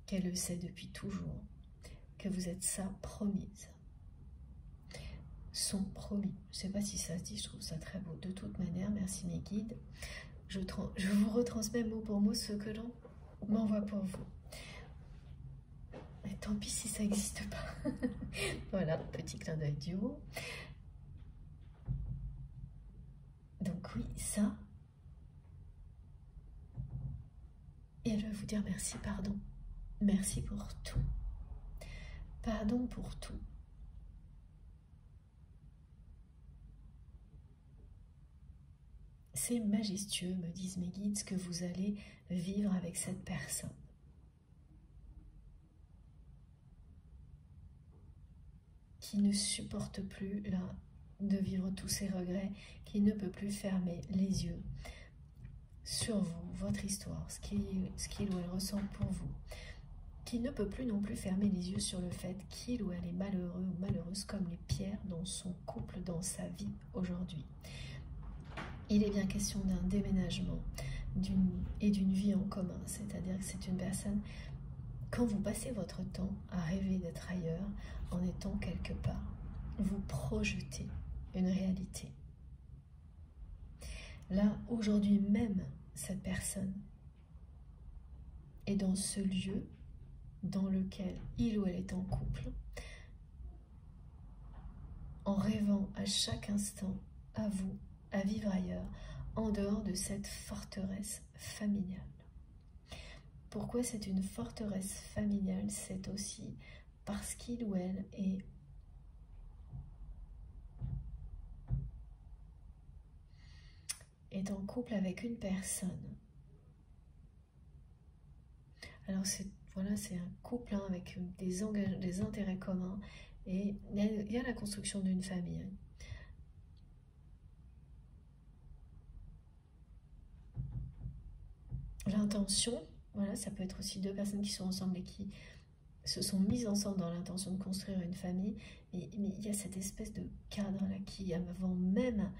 qu'elle le sait depuis toujours, que vous êtes sa promise. Son promis. Je ne sais pas si ça se dit, je trouve ça très beau. De toute manière, merci mes guides. Je vous retransmets mot pour mot ce que l'on m'envoie pour vous. Et tant pis si ça n'existe pas. Voilà, petit clin d'œil du haut. Donc oui, ça. Et elle veut vous dire merci, pardon. Merci pour tout. Pardon pour tout. c'est majestueux, me disent mes guides, ce que vous allez vivre avec cette personne. Qui ne supporte plus là de vivre tous ces regrets, qui ne peut plus fermer les yeux sur vous, votre histoire, ce qu'il ou elle ressent pour vous, qui ne peut plus non plus fermer les yeux sur le fait qu'il ou elle est malheureux ou malheureuse comme les pierres dans son couple, dans sa vie aujourd'hui. Il est bien question d'un déménagement et d'une vie en commun, c'est-à-dire que c'est une personne, quand vous passez votre temps à rêver d'être ailleurs, en étant quelque part, vous projetez une réalité. Là, aujourd'hui même, cette personne est dans ce lieu dans lequel il ou elle est en couple, en rêvant à chaque instant à vous, à vivre ailleurs, en dehors de cette forteresse familiale. Pourquoi c'est une forteresse familiale? C'est aussi parce qu'il ou elle est en couple avec une personne. Alors voilà, c'est un couple avec des intérêts communs et il y a la construction d'une famille. L'intention, voilà, ça peut être aussi deux personnes qui sont ensemble et qui se sont mises ensemble dans l'intention de construire une famille, mais il y a cette espèce de cadre-là qui, avant même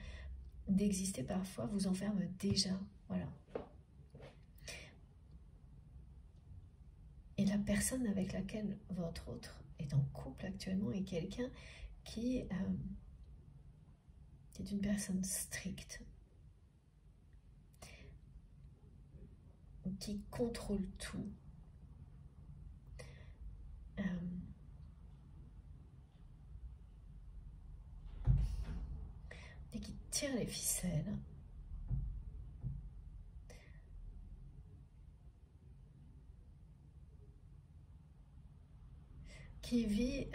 d'exister, parfois vous enferme déjà, voilà. Et la personne avec laquelle votre autre est en couple actuellement est quelqu'un qui est une personne stricte, qui contrôle tout, et qui tire les ficelles, qui vit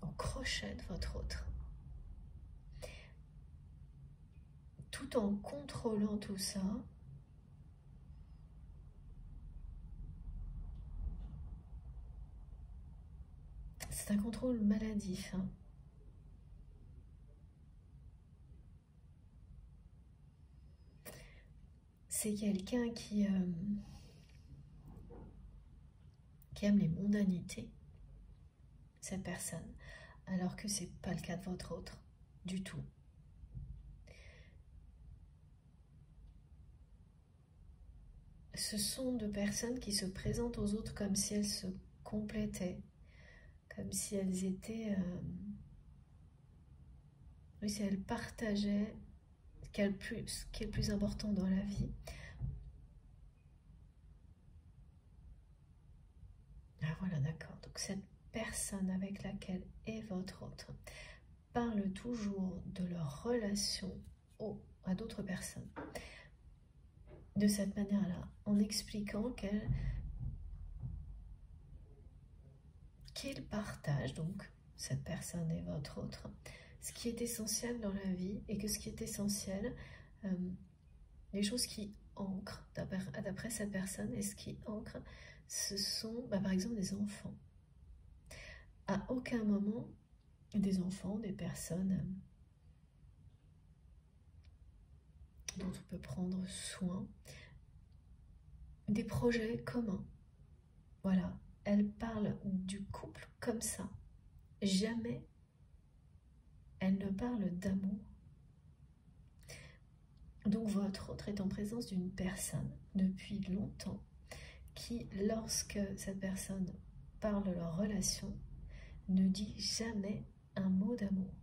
au crochet de votre autre, tout en contrôlant tout ça. C'est un contrôle maladif, hein. C'est quelqu'un qui aime les mondanités, cette personne, alors que c'est pas le cas de votre autre, du tout. Ce sont deux personnes qui se présentent aux autres comme si elles se complétaient, comme si elles étaient... oui, si elles partageaient ce qui est le plus important dans la vie. Ah voilà, d'accord. Donc cette personne avec laquelle est votre autre parle toujours de leur relation à d'autres personnes. De cette manière-là, en expliquant qu'ils partagent, donc cette personne et votre autre, ce qui est essentiel dans la vie, et que ce qui est essentiel, les choses qui ancrent, d'après cette personne, et ce qui ancre, ce sont par exemple des enfants. À aucun moment, des enfants, des personnes dont on peut prendre soin, des projets communs. Voilà, elle parle du couple comme ça. Jamais elle ne parle d'amour. Donc votre autre est en présence d'une personne depuis longtemps qui, lorsque cette personne parle de leur relation, ne dit jamais un mot d'amour.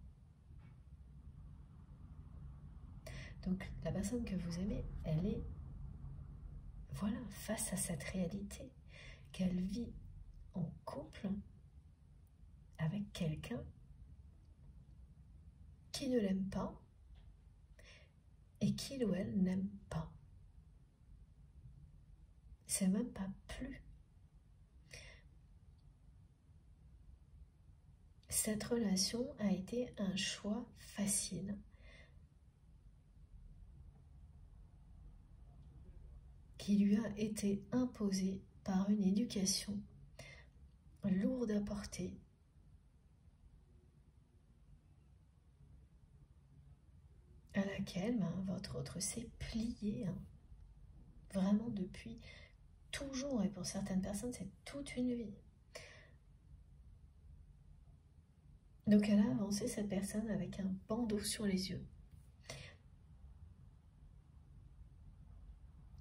Donc la personne que vous aimez, elle est, voilà, face à cette réalité qu'elle vit en couple avec quelqu'un qui ne l'aime pas et qu'il ou elle n'aime pas. C'est même pas plus. Cette relation a été un choix facile. qui lui a été imposée par une éducation lourde à porter, à laquelle votre autre s'est plié, vraiment depuis toujours, et pour certaines personnes c'est toute une vie. Donc elle a avancé, cette personne, avec un bandeau sur les yeux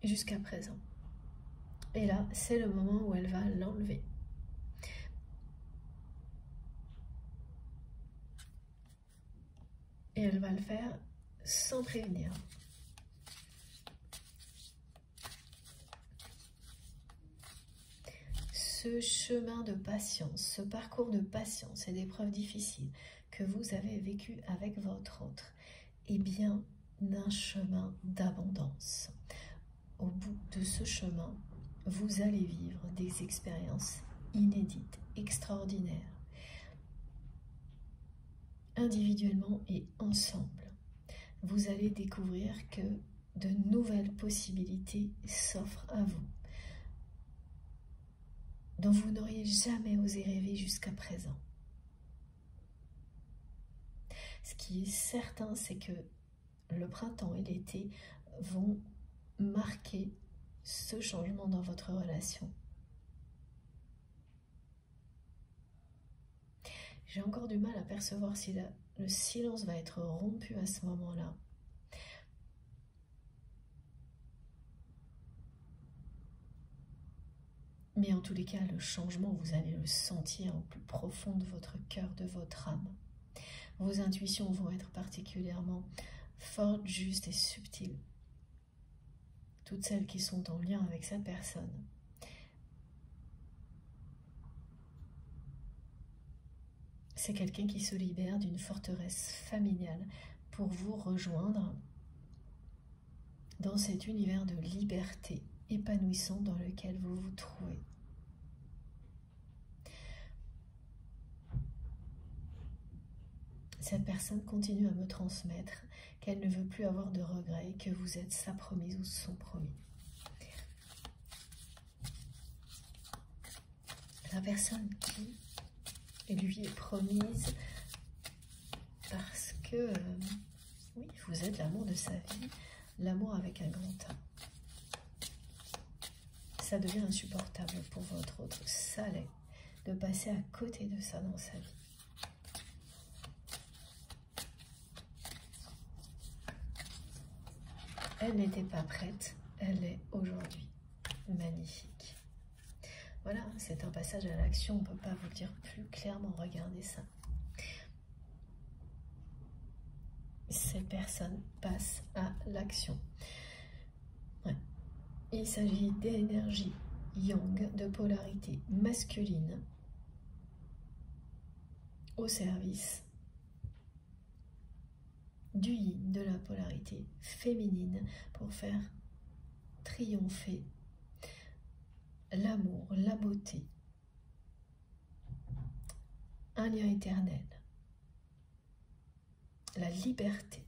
jusqu'à présent. Et là, c'est le moment où elle va l'enlever. Et elle va le faire sans prévenir. Ce chemin de patience, ce parcours de patience et d'épreuves difficiles que vous avez vécu avec votre autre, est bien un chemin d'abondance. Au bout de ce chemin, vous allez vivre des expériences inédites, extraordinaires, individuellement et ensemble. Vous allez découvrir que de nouvelles possibilités s'offrent à vous, dont vous n'auriez jamais osé rêver jusqu'à présent. Ce qui est certain, c'est que le printemps et l'été vont marquer ce changement dans votre relation. J'ai encore du mal à percevoir si le silence va être rompu à ce moment-là. Mais en tous les cas, le changement, vous allez le sentir au plus profond de votre cœur, de votre âme. Vos intuitions vont être particulièrement fortes, justes et subtiles. Toutes celles qui sont en lien avec cette personne. C'est quelqu'un qui se libère d'une forteresse familiale pour vous rejoindre dans cet univers de liberté épanouissant dans lequel vous vous trouvez. Cette personne continue à me transmettre qu'elle ne veut plus avoir de regrets et que vous êtes sa promise ou son promis. La personne qui lui est promise parce que oui, vous êtes l'amour de sa vie, l'amour avec un grand A. Ça devient insupportable pour votre autre, ça l'est, de passer à côté de ça dans sa vie. Elle n'était pas prête, elle l'est aujourd'hui. Magnifique. Voilà, c'est un passage à l'action, on ne peut pas vous le dire plus clairement, regardez ça. Cette personne passe à l'action. Ouais. Il s'agit d'énergie yang, de polarité masculine au service du yin, de la polarité féminine, pour faire triompher l'amour, la beauté, un lien éternel, la liberté.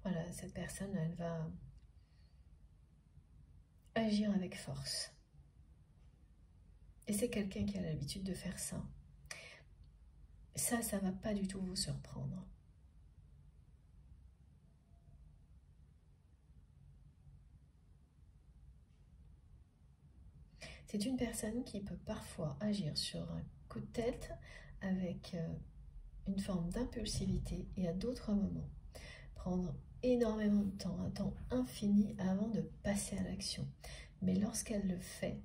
Voilà, cette personne, elle va agir avec force. Et c'est quelqu'un qui a l'habitude de faire ça. Ça ne va pas du tout vous surprendre. C'est une personne qui peut parfois agir sur un coup de tête avec une forme d'impulsivité et à d'autres moments prendre énormément de temps, un temps infini avant de passer à l'action. Mais lorsqu'elle le fait,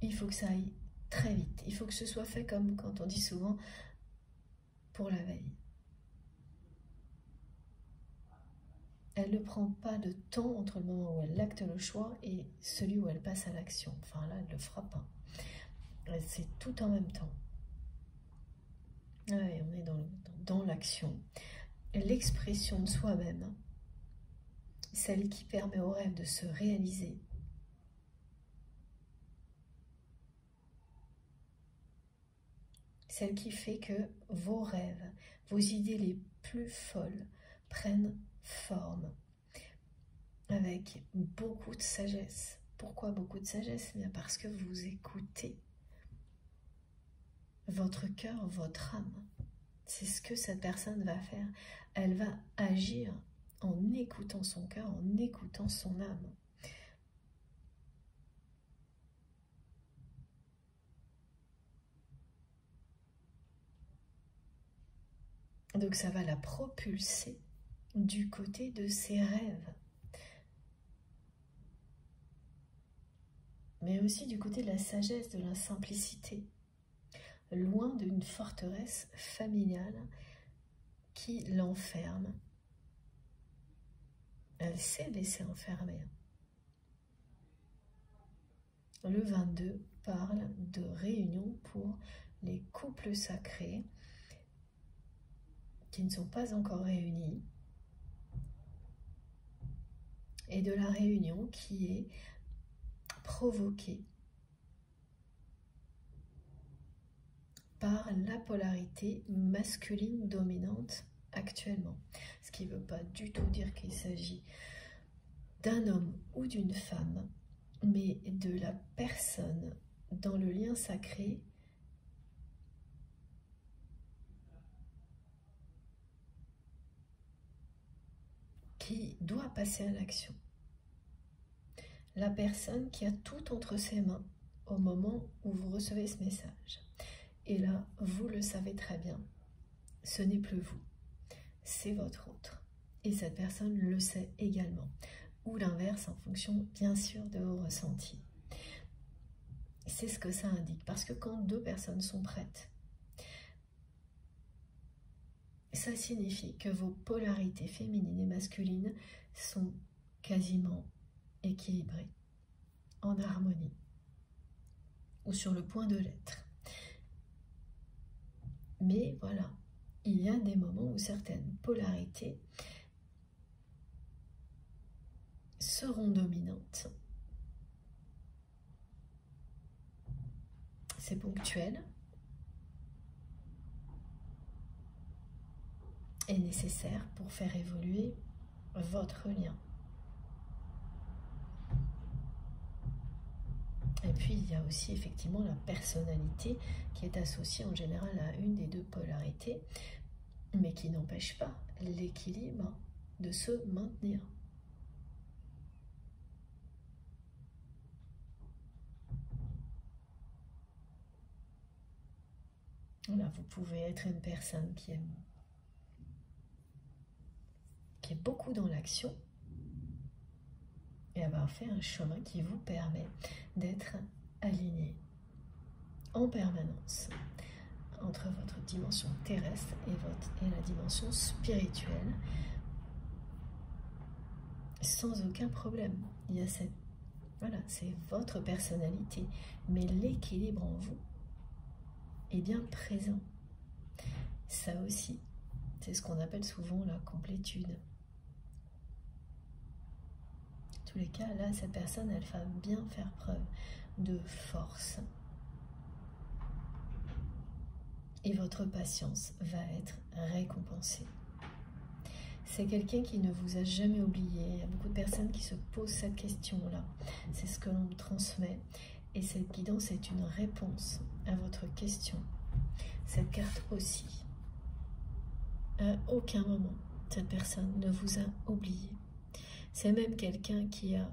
il faut que ça aille très vite. Il faut que ce soit fait comme quand on dit souvent pour la veille. Elle ne prend pas de temps entre le moment où elle acte le choix et celui où elle passe à l'action. Enfin là, elle le fera pas. C'est tout en même temps. Ouais, on est dans l'action. L'expression de soi-même, celle qui permet au rêve de se réaliser. celle qui fait que vos rêves, vos idées les plus folles prennent forme avec beaucoup de sagesse. Pourquoi beaucoup de sagesse? Bien parce que vous écoutez votre cœur, votre âme. C'est ce que cette personne va faire. Elle va agir en écoutant son cœur, en écoutant son âme. Donc ça va la propulser du côté de ses rêves. Mais aussi du côté de la sagesse, de la simplicité. Loin d'une forteresse familiale qui l'enferme. Elle s'est laissée enfermer. Le 22 parle de réunion pour les couples sacrés qui ne sont pas encore réunis et de la réunion qui est provoquée par la polarité masculine dominante actuellement. Ce qui ne veut pas du tout dire qu'il s'agit d'un homme ou d'une femme, mais de la personne dans le lien sacré qui doit passer à l'action. La personne qui a tout entre ses mains au moment où vous recevez ce message. Et là, vous le savez très bien, ce n'est plus vous, c'est votre autre. Et cette personne le sait également. Ou l'inverse en fonction, bien sûr, de vos ressentis. C'est ce que ça indique. Parce que quand deux personnes sont prêtes, ça signifie que vos polarités féminines et masculines sont quasiment équilibrées, en harmonie, ou sur le point de l'être. Mais voilà, il y a des moments où certaines polarités seront dominantes. C'est ponctuel et nécessaire pour faire évoluer votre lien. Et puis il y a aussi effectivement la personnalité qui est associée en général à une des deux polarités, mais qui n'empêche pas l'équilibre de se maintenir. Voilà, vous pouvez être une personne qui est beaucoup dans l'action et avoir fait un chemin qui vous permet d'être aligné en permanence entre votre dimension terrestre et la dimension spirituelle sans aucun problème. Il y a cette, voilà, c'est votre personnalité, mais l'équilibre en vous est bien présent. Ça aussi, c'est ce qu'on appelle souvent la complétude. En tous les cas, là, cette personne, elle va bien faire preuve de force. Et votre patience va être récompensée. C'est quelqu'un qui ne vous a jamais oublié. Il y a beaucoup de personnes qui se posent cette question-là. C'est ce que l'on me transmet. Et cette guidance est une réponse à votre question. Cette carte aussi. À aucun moment, cette personne ne vous a oublié. C'est même quelqu'un qui a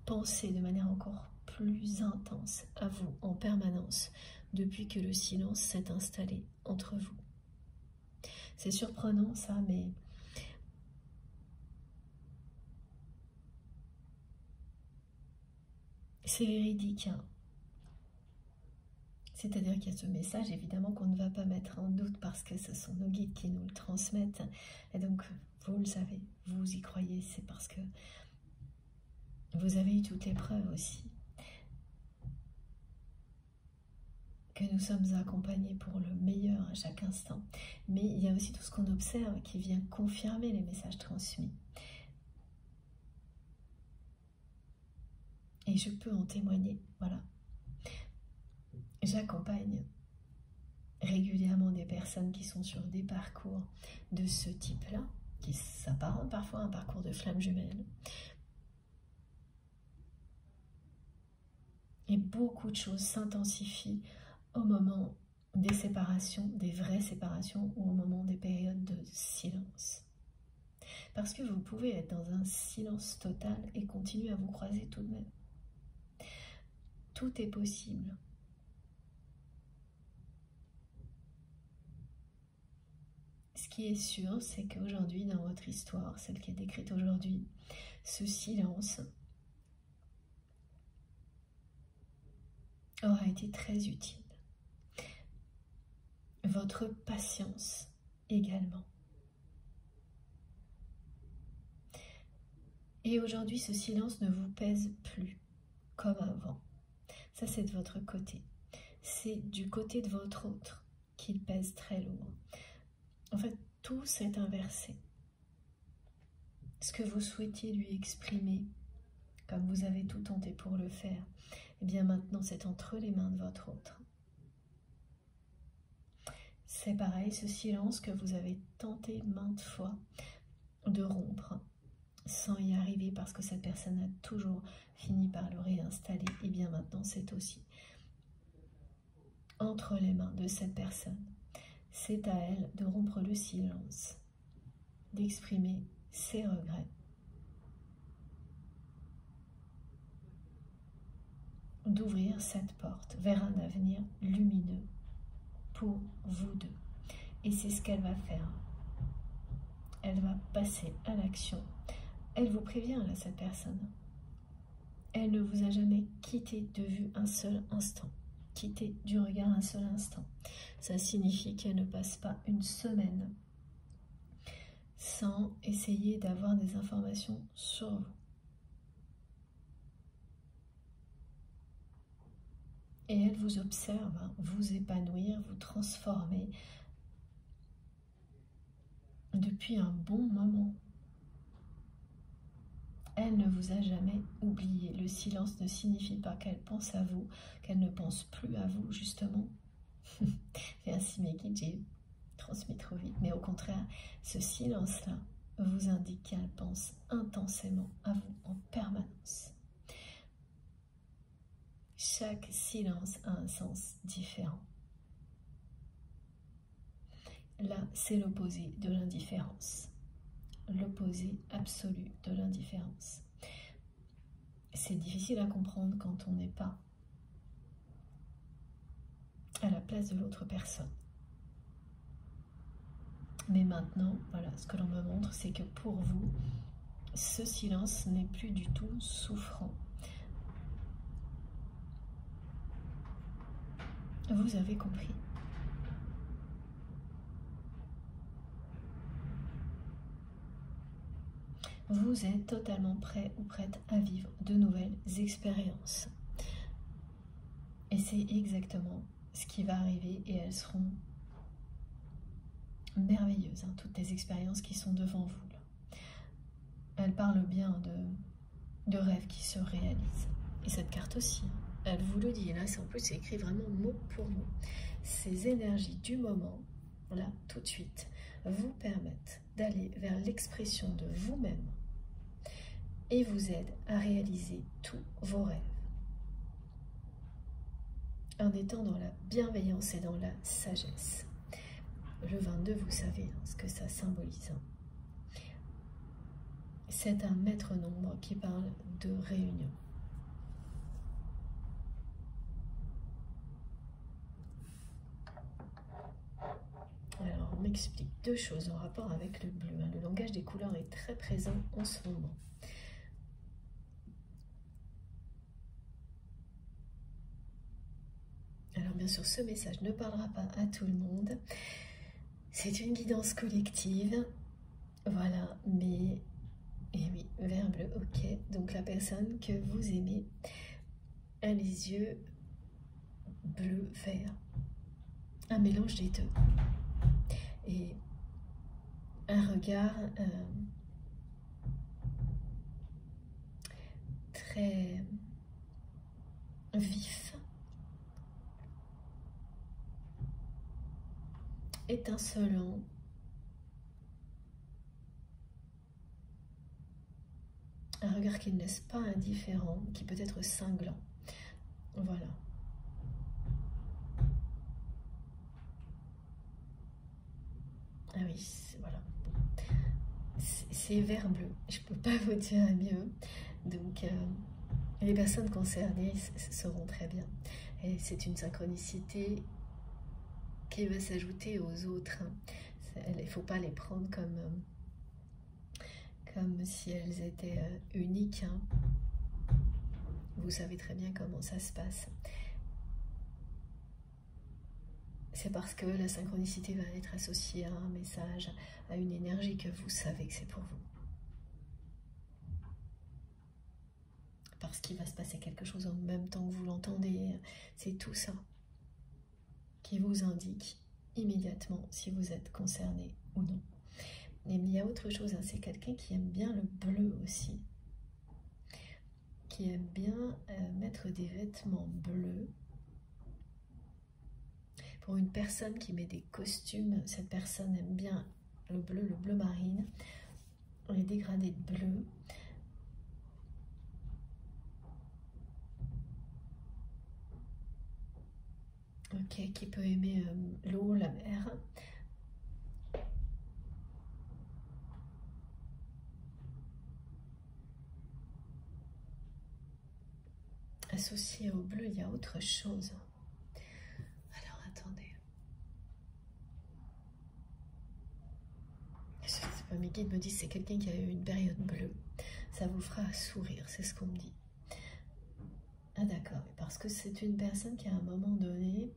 pensé de manière encore plus intense à vous en permanence depuis que le silence s'est installé entre vous. C'est surprenant ça, mais c'est véridique. Hein. C'est-à-dire qu'il y a ce message, évidemment, qu'on ne va pas mettre en doute parce que ce sont nos guides qui nous le transmettent. Et donc, vous le savez, vous y croyez, c'est parce que vous avez eu toutes les preuves aussi. Que nous sommes accompagnés pour le meilleur à chaque instant. Mais il y a aussi tout ce qu'on observe qui vient confirmer les messages transmis. Et je peux en témoigner, voilà. J'accompagne régulièrement des personnes qui sont sur des parcours de ce type-là, qui s'apparentent parfois à un parcours de flamme jumelle. Et beaucoup de choses s'intensifient au moment des séparations, des vraies séparations, ou au moment des périodes de silence. Parce que vous pouvez être dans un silence total et continuer à vous croiser tout de même. Tout est possible. Ce qui est sûr, c'est qu'aujourd'hui, dans votre histoire, celle qui est décrite aujourd'hui, ce silence aura été très utile. Votre patience également. Et aujourd'hui, ce silence ne vous pèse plus comme avant. Ça, c'est de votre côté. C'est du côté de votre autre qu'il pèse très lourd. En fait, tout s'est inversé. Ce que vous souhaitiez lui exprimer, comme vous avez tout tenté pour le faire, eh bien maintenant, c'est entre les mains de votre autre. C'est pareil, ce silence que vous avez tenté maintes fois de rompre, sans y arriver parce que cette personne a toujours fini par le réinstaller, et bien maintenant c'est aussi entre les mains de cette personne. C'est à elle de rompre le silence, d'exprimer ses regrets, d'ouvrir cette porte vers un avenir lumineux pour vous deux. Et c'est ce qu'elle va faire. Elle va passer à l'action. Elle vous prévient, là, cette personne. Elle ne vous a jamais quitté de vue un seul instant. Quitté du regard un seul instant. Ça signifie qu'elle ne passe pas une semaine sans essayer d'avoir des informations sur vous. Et elle vous observe, hein, vous épanouir, vous transformer depuis un bon moment. Elle ne vous a jamais oublié. Le silence ne signifie pas qu'elle pense à vous, qu'elle ne pense plus à vous, justement. Et ainsi mes guides, j'ai transmis trop vite. Mais au contraire, ce silence-là vous indique qu'elle pense intensément à vous en permanence. Chaque silence a un sens différent. Là, c'est l'opposé de l'indifférence. L'opposé absolu de l'indifférence. C'est difficile à comprendre quand on n'est pas à la place de l'autre personne. Mais maintenant, voilà, ce que l'on me montre, c'est que pour vous, ce silence n'est plus du tout souffrant. Vous avez compris. Vous êtes totalement prêt ou prête à vivre de nouvelles expériences. Et c'est exactement ce qui va arriver, et elles seront merveilleuses, hein, toutes les expériences qui sont devant vous. Là. Elles parlent bien de rêves qui se réalisent. Et cette carte aussi, hein, elle vous le dit, là en plus c'est écrit vraiment mot pour mot. Ces énergies du moment, là tout de suite, vous permettent d'aller vers l'expression de vous-même et vous aident à réaliser tous vos rêves. En étant dans la bienveillance et dans la sagesse. Le 22, vous savez hein, ce que ça symbolise. C'est un maître nombre qui parle de réunion. Alors, on m'explique deux choses en rapport avec le bleu. Le langage des couleurs est très présent en ce moment. Alors, bien sûr, ce message ne parlera pas à tout le monde. C'est une guidance collective. Voilà, mais... Et oui, vert bleu, ok. Donc, la personne que vous aimez a les yeux bleu-vert. Un mélange des deux. Et un regard très vif, insolent. Un regard qui ne laisse pas indifférent, qui peut être cinglant. Voilà. Ah oui, voilà. C'est vert bleu. Je ne peux pas vous dire mieux. Donc, les personnes concernées sauront très bien. Et c'est une synchronicité qui va s'ajouter aux autres. Il ne faut pas les prendre comme si elles étaient uniques. Vous savez très bien comment ça se passe. C'est parce que la synchronicité va être associée à un message, à une énergie que vous savez que c'est pour vous. Parce qu'il va se passer quelque chose en même temps que vous l'entendez. C'est tout ça qui vous indique immédiatement si vous êtes concerné ou non. Et il y a autre chose, c'est quelqu'un qui aime bien le bleu aussi. Qui aime bien mettre des vêtements bleus. Pour une personne qui met des costumes, cette personne aime bien le bleu marine, les dégradés de bleu. Ok, qui peut aimer l'eau, la mer. Associé au bleu, il y a autre chose. Alors, attendez. Mes guides me disent c'est quelqu'un qui a eu une période bleue. Ça vous fera sourire, c'est ce qu'on me dit. Ah d'accord, parce que c'est une personne qui à un moment donné,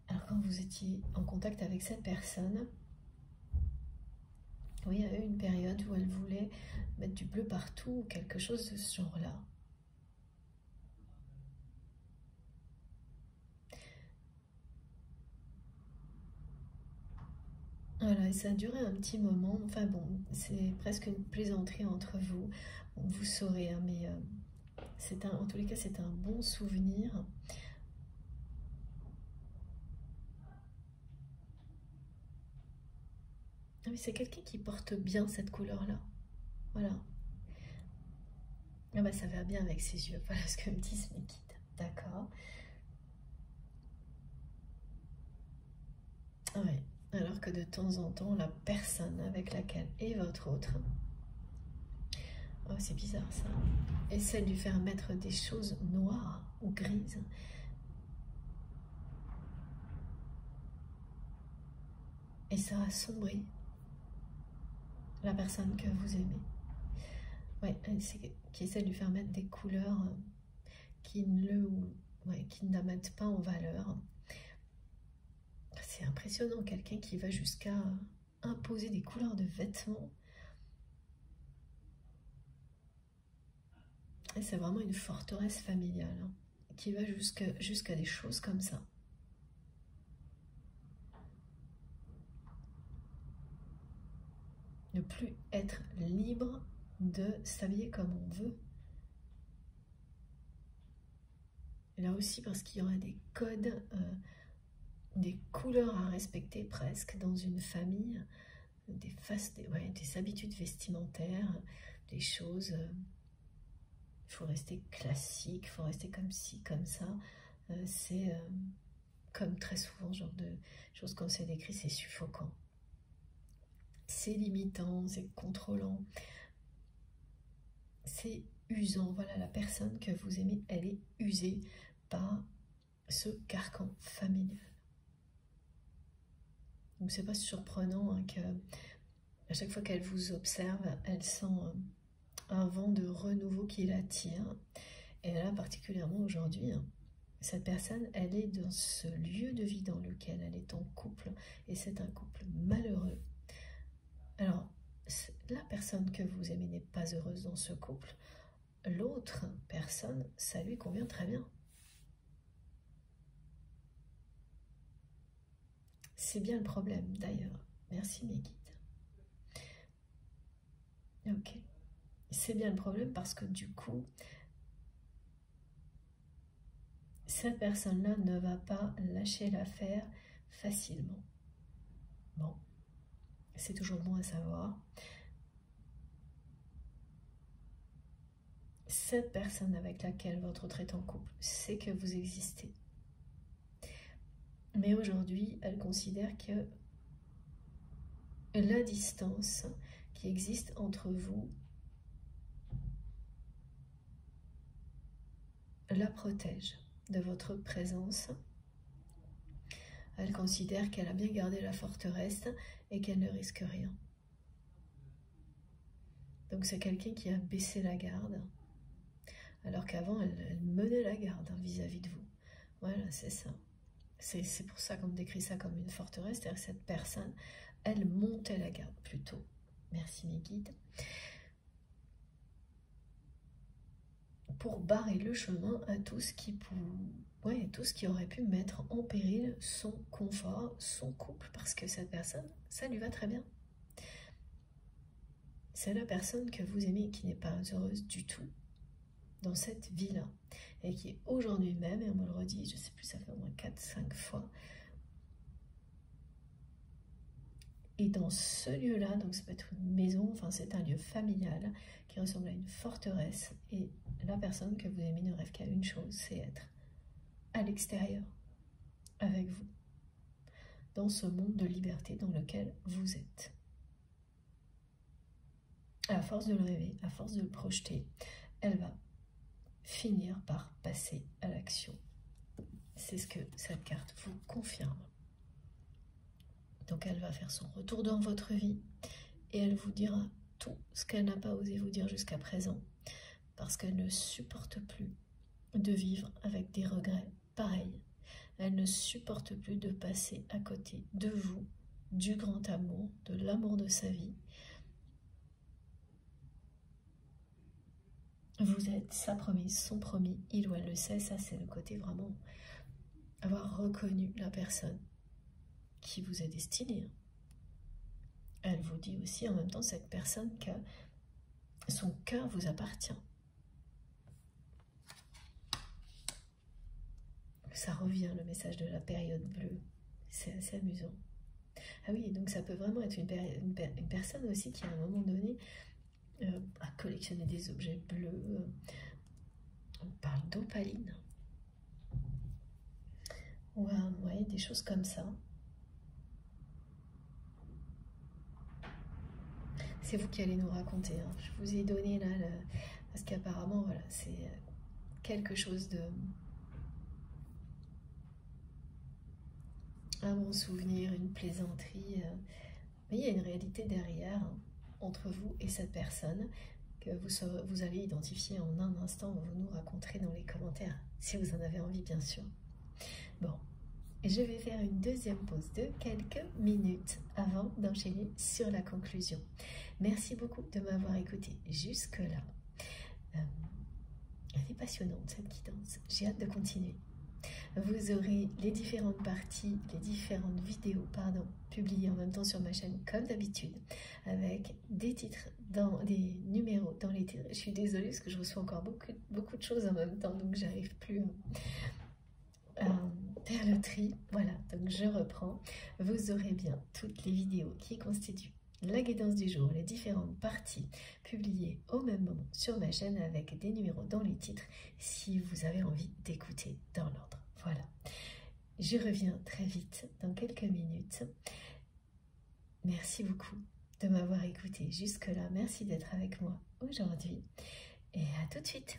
alors quand vous étiez en contact avec cette personne, oui, il y a eu une période où elle voulait mettre du bleu partout, ou quelque chose de ce genre-là. Voilà, et ça a duré un petit moment. Enfin bon, c'est presque une plaisanterie entre vous. Bon, vous saurez, hein, mais en tous les cas, c'est un bon souvenir. Ah oui, c'est quelqu'un qui porte bien cette couleur-là. Voilà. Ah bah, ça va bien avec ses yeux. Voilà ce que me disent mes guides. D'accord. Ouais. Alors que de temps en temps, la personne avec laquelle est votre autre, oh, c'est bizarre ça, essaie de lui faire mettre des choses noires ou grises. Et ça assombrit la personne que vous aimez. Ouais, qui essaie de lui faire mettre des couleurs qui ne la mettent pas en valeur. C'est impressionnant, quelqu'un qui va jusqu'à imposer des couleurs de vêtements. Et c'est vraiment une forteresse familiale, hein, qui va jusqu'à des choses comme ça. Ne plus être libre de s'habiller comme on veut. Et là aussi parce qu'il y aura des codes, des couleurs à respecter presque dans une famille, des habitudes vestimentaires, des choses... il faut rester classique, il faut rester comme ci, comme ça. C'est comme très souvent, genre de choses comme c'est décrit, c'est suffocant. C'est limitant, c'est contrôlant. C'est usant. Voilà, la personne que vous aimez, elle est usée par ce carcan familial. Donc c'est pas surprenant hein, que à chaque fois qu'elle vous observe, elle sent un vent de renouveau qui l'attire. Et là, particulièrement aujourd'hui, hein, cette personne, elle est dans ce lieu de vie dans lequel elle est en couple, et c'est un couple malheureux. Alors, la personne que vous aimez n'est pas heureuse dans ce couple. L'autre personne, ça lui convient très bien. C'est bien le problème, d'ailleurs. Merci mes guides. Ok. C'est bien le problème parce que du coup, cette personne-là ne va pas lâcher l'affaire facilement. Bon, c'est toujours bon à savoir. Cette personne avec laquelle votre autre est en couple sait que vous existez. Mais aujourd'hui, elle considère que la distance qui existe entre vous la protège de votre présence. Elle considère qu'elle a bien gardé la forteresse et qu'elle ne risque rien. Donc c'est quelqu'un qui a baissé la garde, alors qu'avant elle menait la garde vis-à-vis de vous. Voilà, c'est ça. C'est pour ça qu'on décrit ça comme une forteresse, c'est-à-dire que cette personne, elle montait la garde plutôt. Merci mes guides. Pour barrer le chemin à tout ce qui aurait pu mettre en péril son confort, son couple, parce que cette personne, ça lui va très bien. C'est la personne que vous aimez qui n'est pas heureuse du tout dans cette vie-là, et qui aujourd'hui même, et on me le redit, je ne sais plus, ça fait au moins 4-5 fois, et dans ce lieu-là, donc ça peut être une maison, enfin c'est un lieu familial qui ressemble à une forteresse, et la personne que vous aimez ne rêve qu'à une chose, c'est être à l'extérieur, avec vous, dans ce monde de liberté dans lequel vous êtes. À force de le rêver, à force de le projeter, elle va finir par passer à l'action. C'est ce que cette carte vous confirme. Donc elle va faire son retour dans votre vie et elle vous dira tout ce qu'elle n'a pas osé vous dire jusqu'à présent, parce qu'elle ne supporte plus de vivre avec des regrets pareils. Elle ne supporte plus de passer à côté de vous, du grand amour, de l'amour de sa vie. Vous êtes sa promise, son promis, il ou elle le sait, ça c'est le côté vraiment avoir reconnu la personne qui vous est destinée. Elle vous dit aussi en même temps, cette personne, que son cœur vous appartient. Ça revient, le message de la période bleue, c'est assez amusant. Ah oui, donc ça peut vraiment être une personne aussi qui à un moment donné a collectionné des objets bleus. On parle d'opaline. Ouais, des choses comme ça. C'est vous qui allez nous raconter. Hein. Je vous ai donné là, parce qu'apparemment, voilà, c'est quelque chose de... un bon souvenir, une plaisanterie. Mais il y a une réalité derrière, hein, entre vous et cette personne, que vous allez identifier en un instant. Vous nous raconterez dans les commentaires, si vous en avez envie, bien sûr. Bon, je vais faire une deuxième pause de quelques minutes avant d'enchaîner sur la conclusion. Merci beaucoup de m'avoir écouté jusque-là. Elle est passionnante cette guidance, j'ai hâte de continuer. Vous aurez les différentes parties, les différentes vidéos, publiées en même temps sur ma chaîne comme d'habitude, avec des titres, des numéros dans les titres. Je suis désolée parce que je reçois encore beaucoup de choses en même temps, donc j'arrive plus à faire le tri. Voilà, donc je reprends. Vous aurez bien toutes les vidéos qui constituent la guidance du jour, les différentes parties publiées au même moment sur ma chaîne avec des numéros dans les titres si vous avez envie d'écouter dans l'ordre. Voilà, je reviens très vite dans quelques minutes. Merci beaucoup de m'avoir écouté jusque-là. Merci d'être avec moi aujourd'hui et à tout de suite.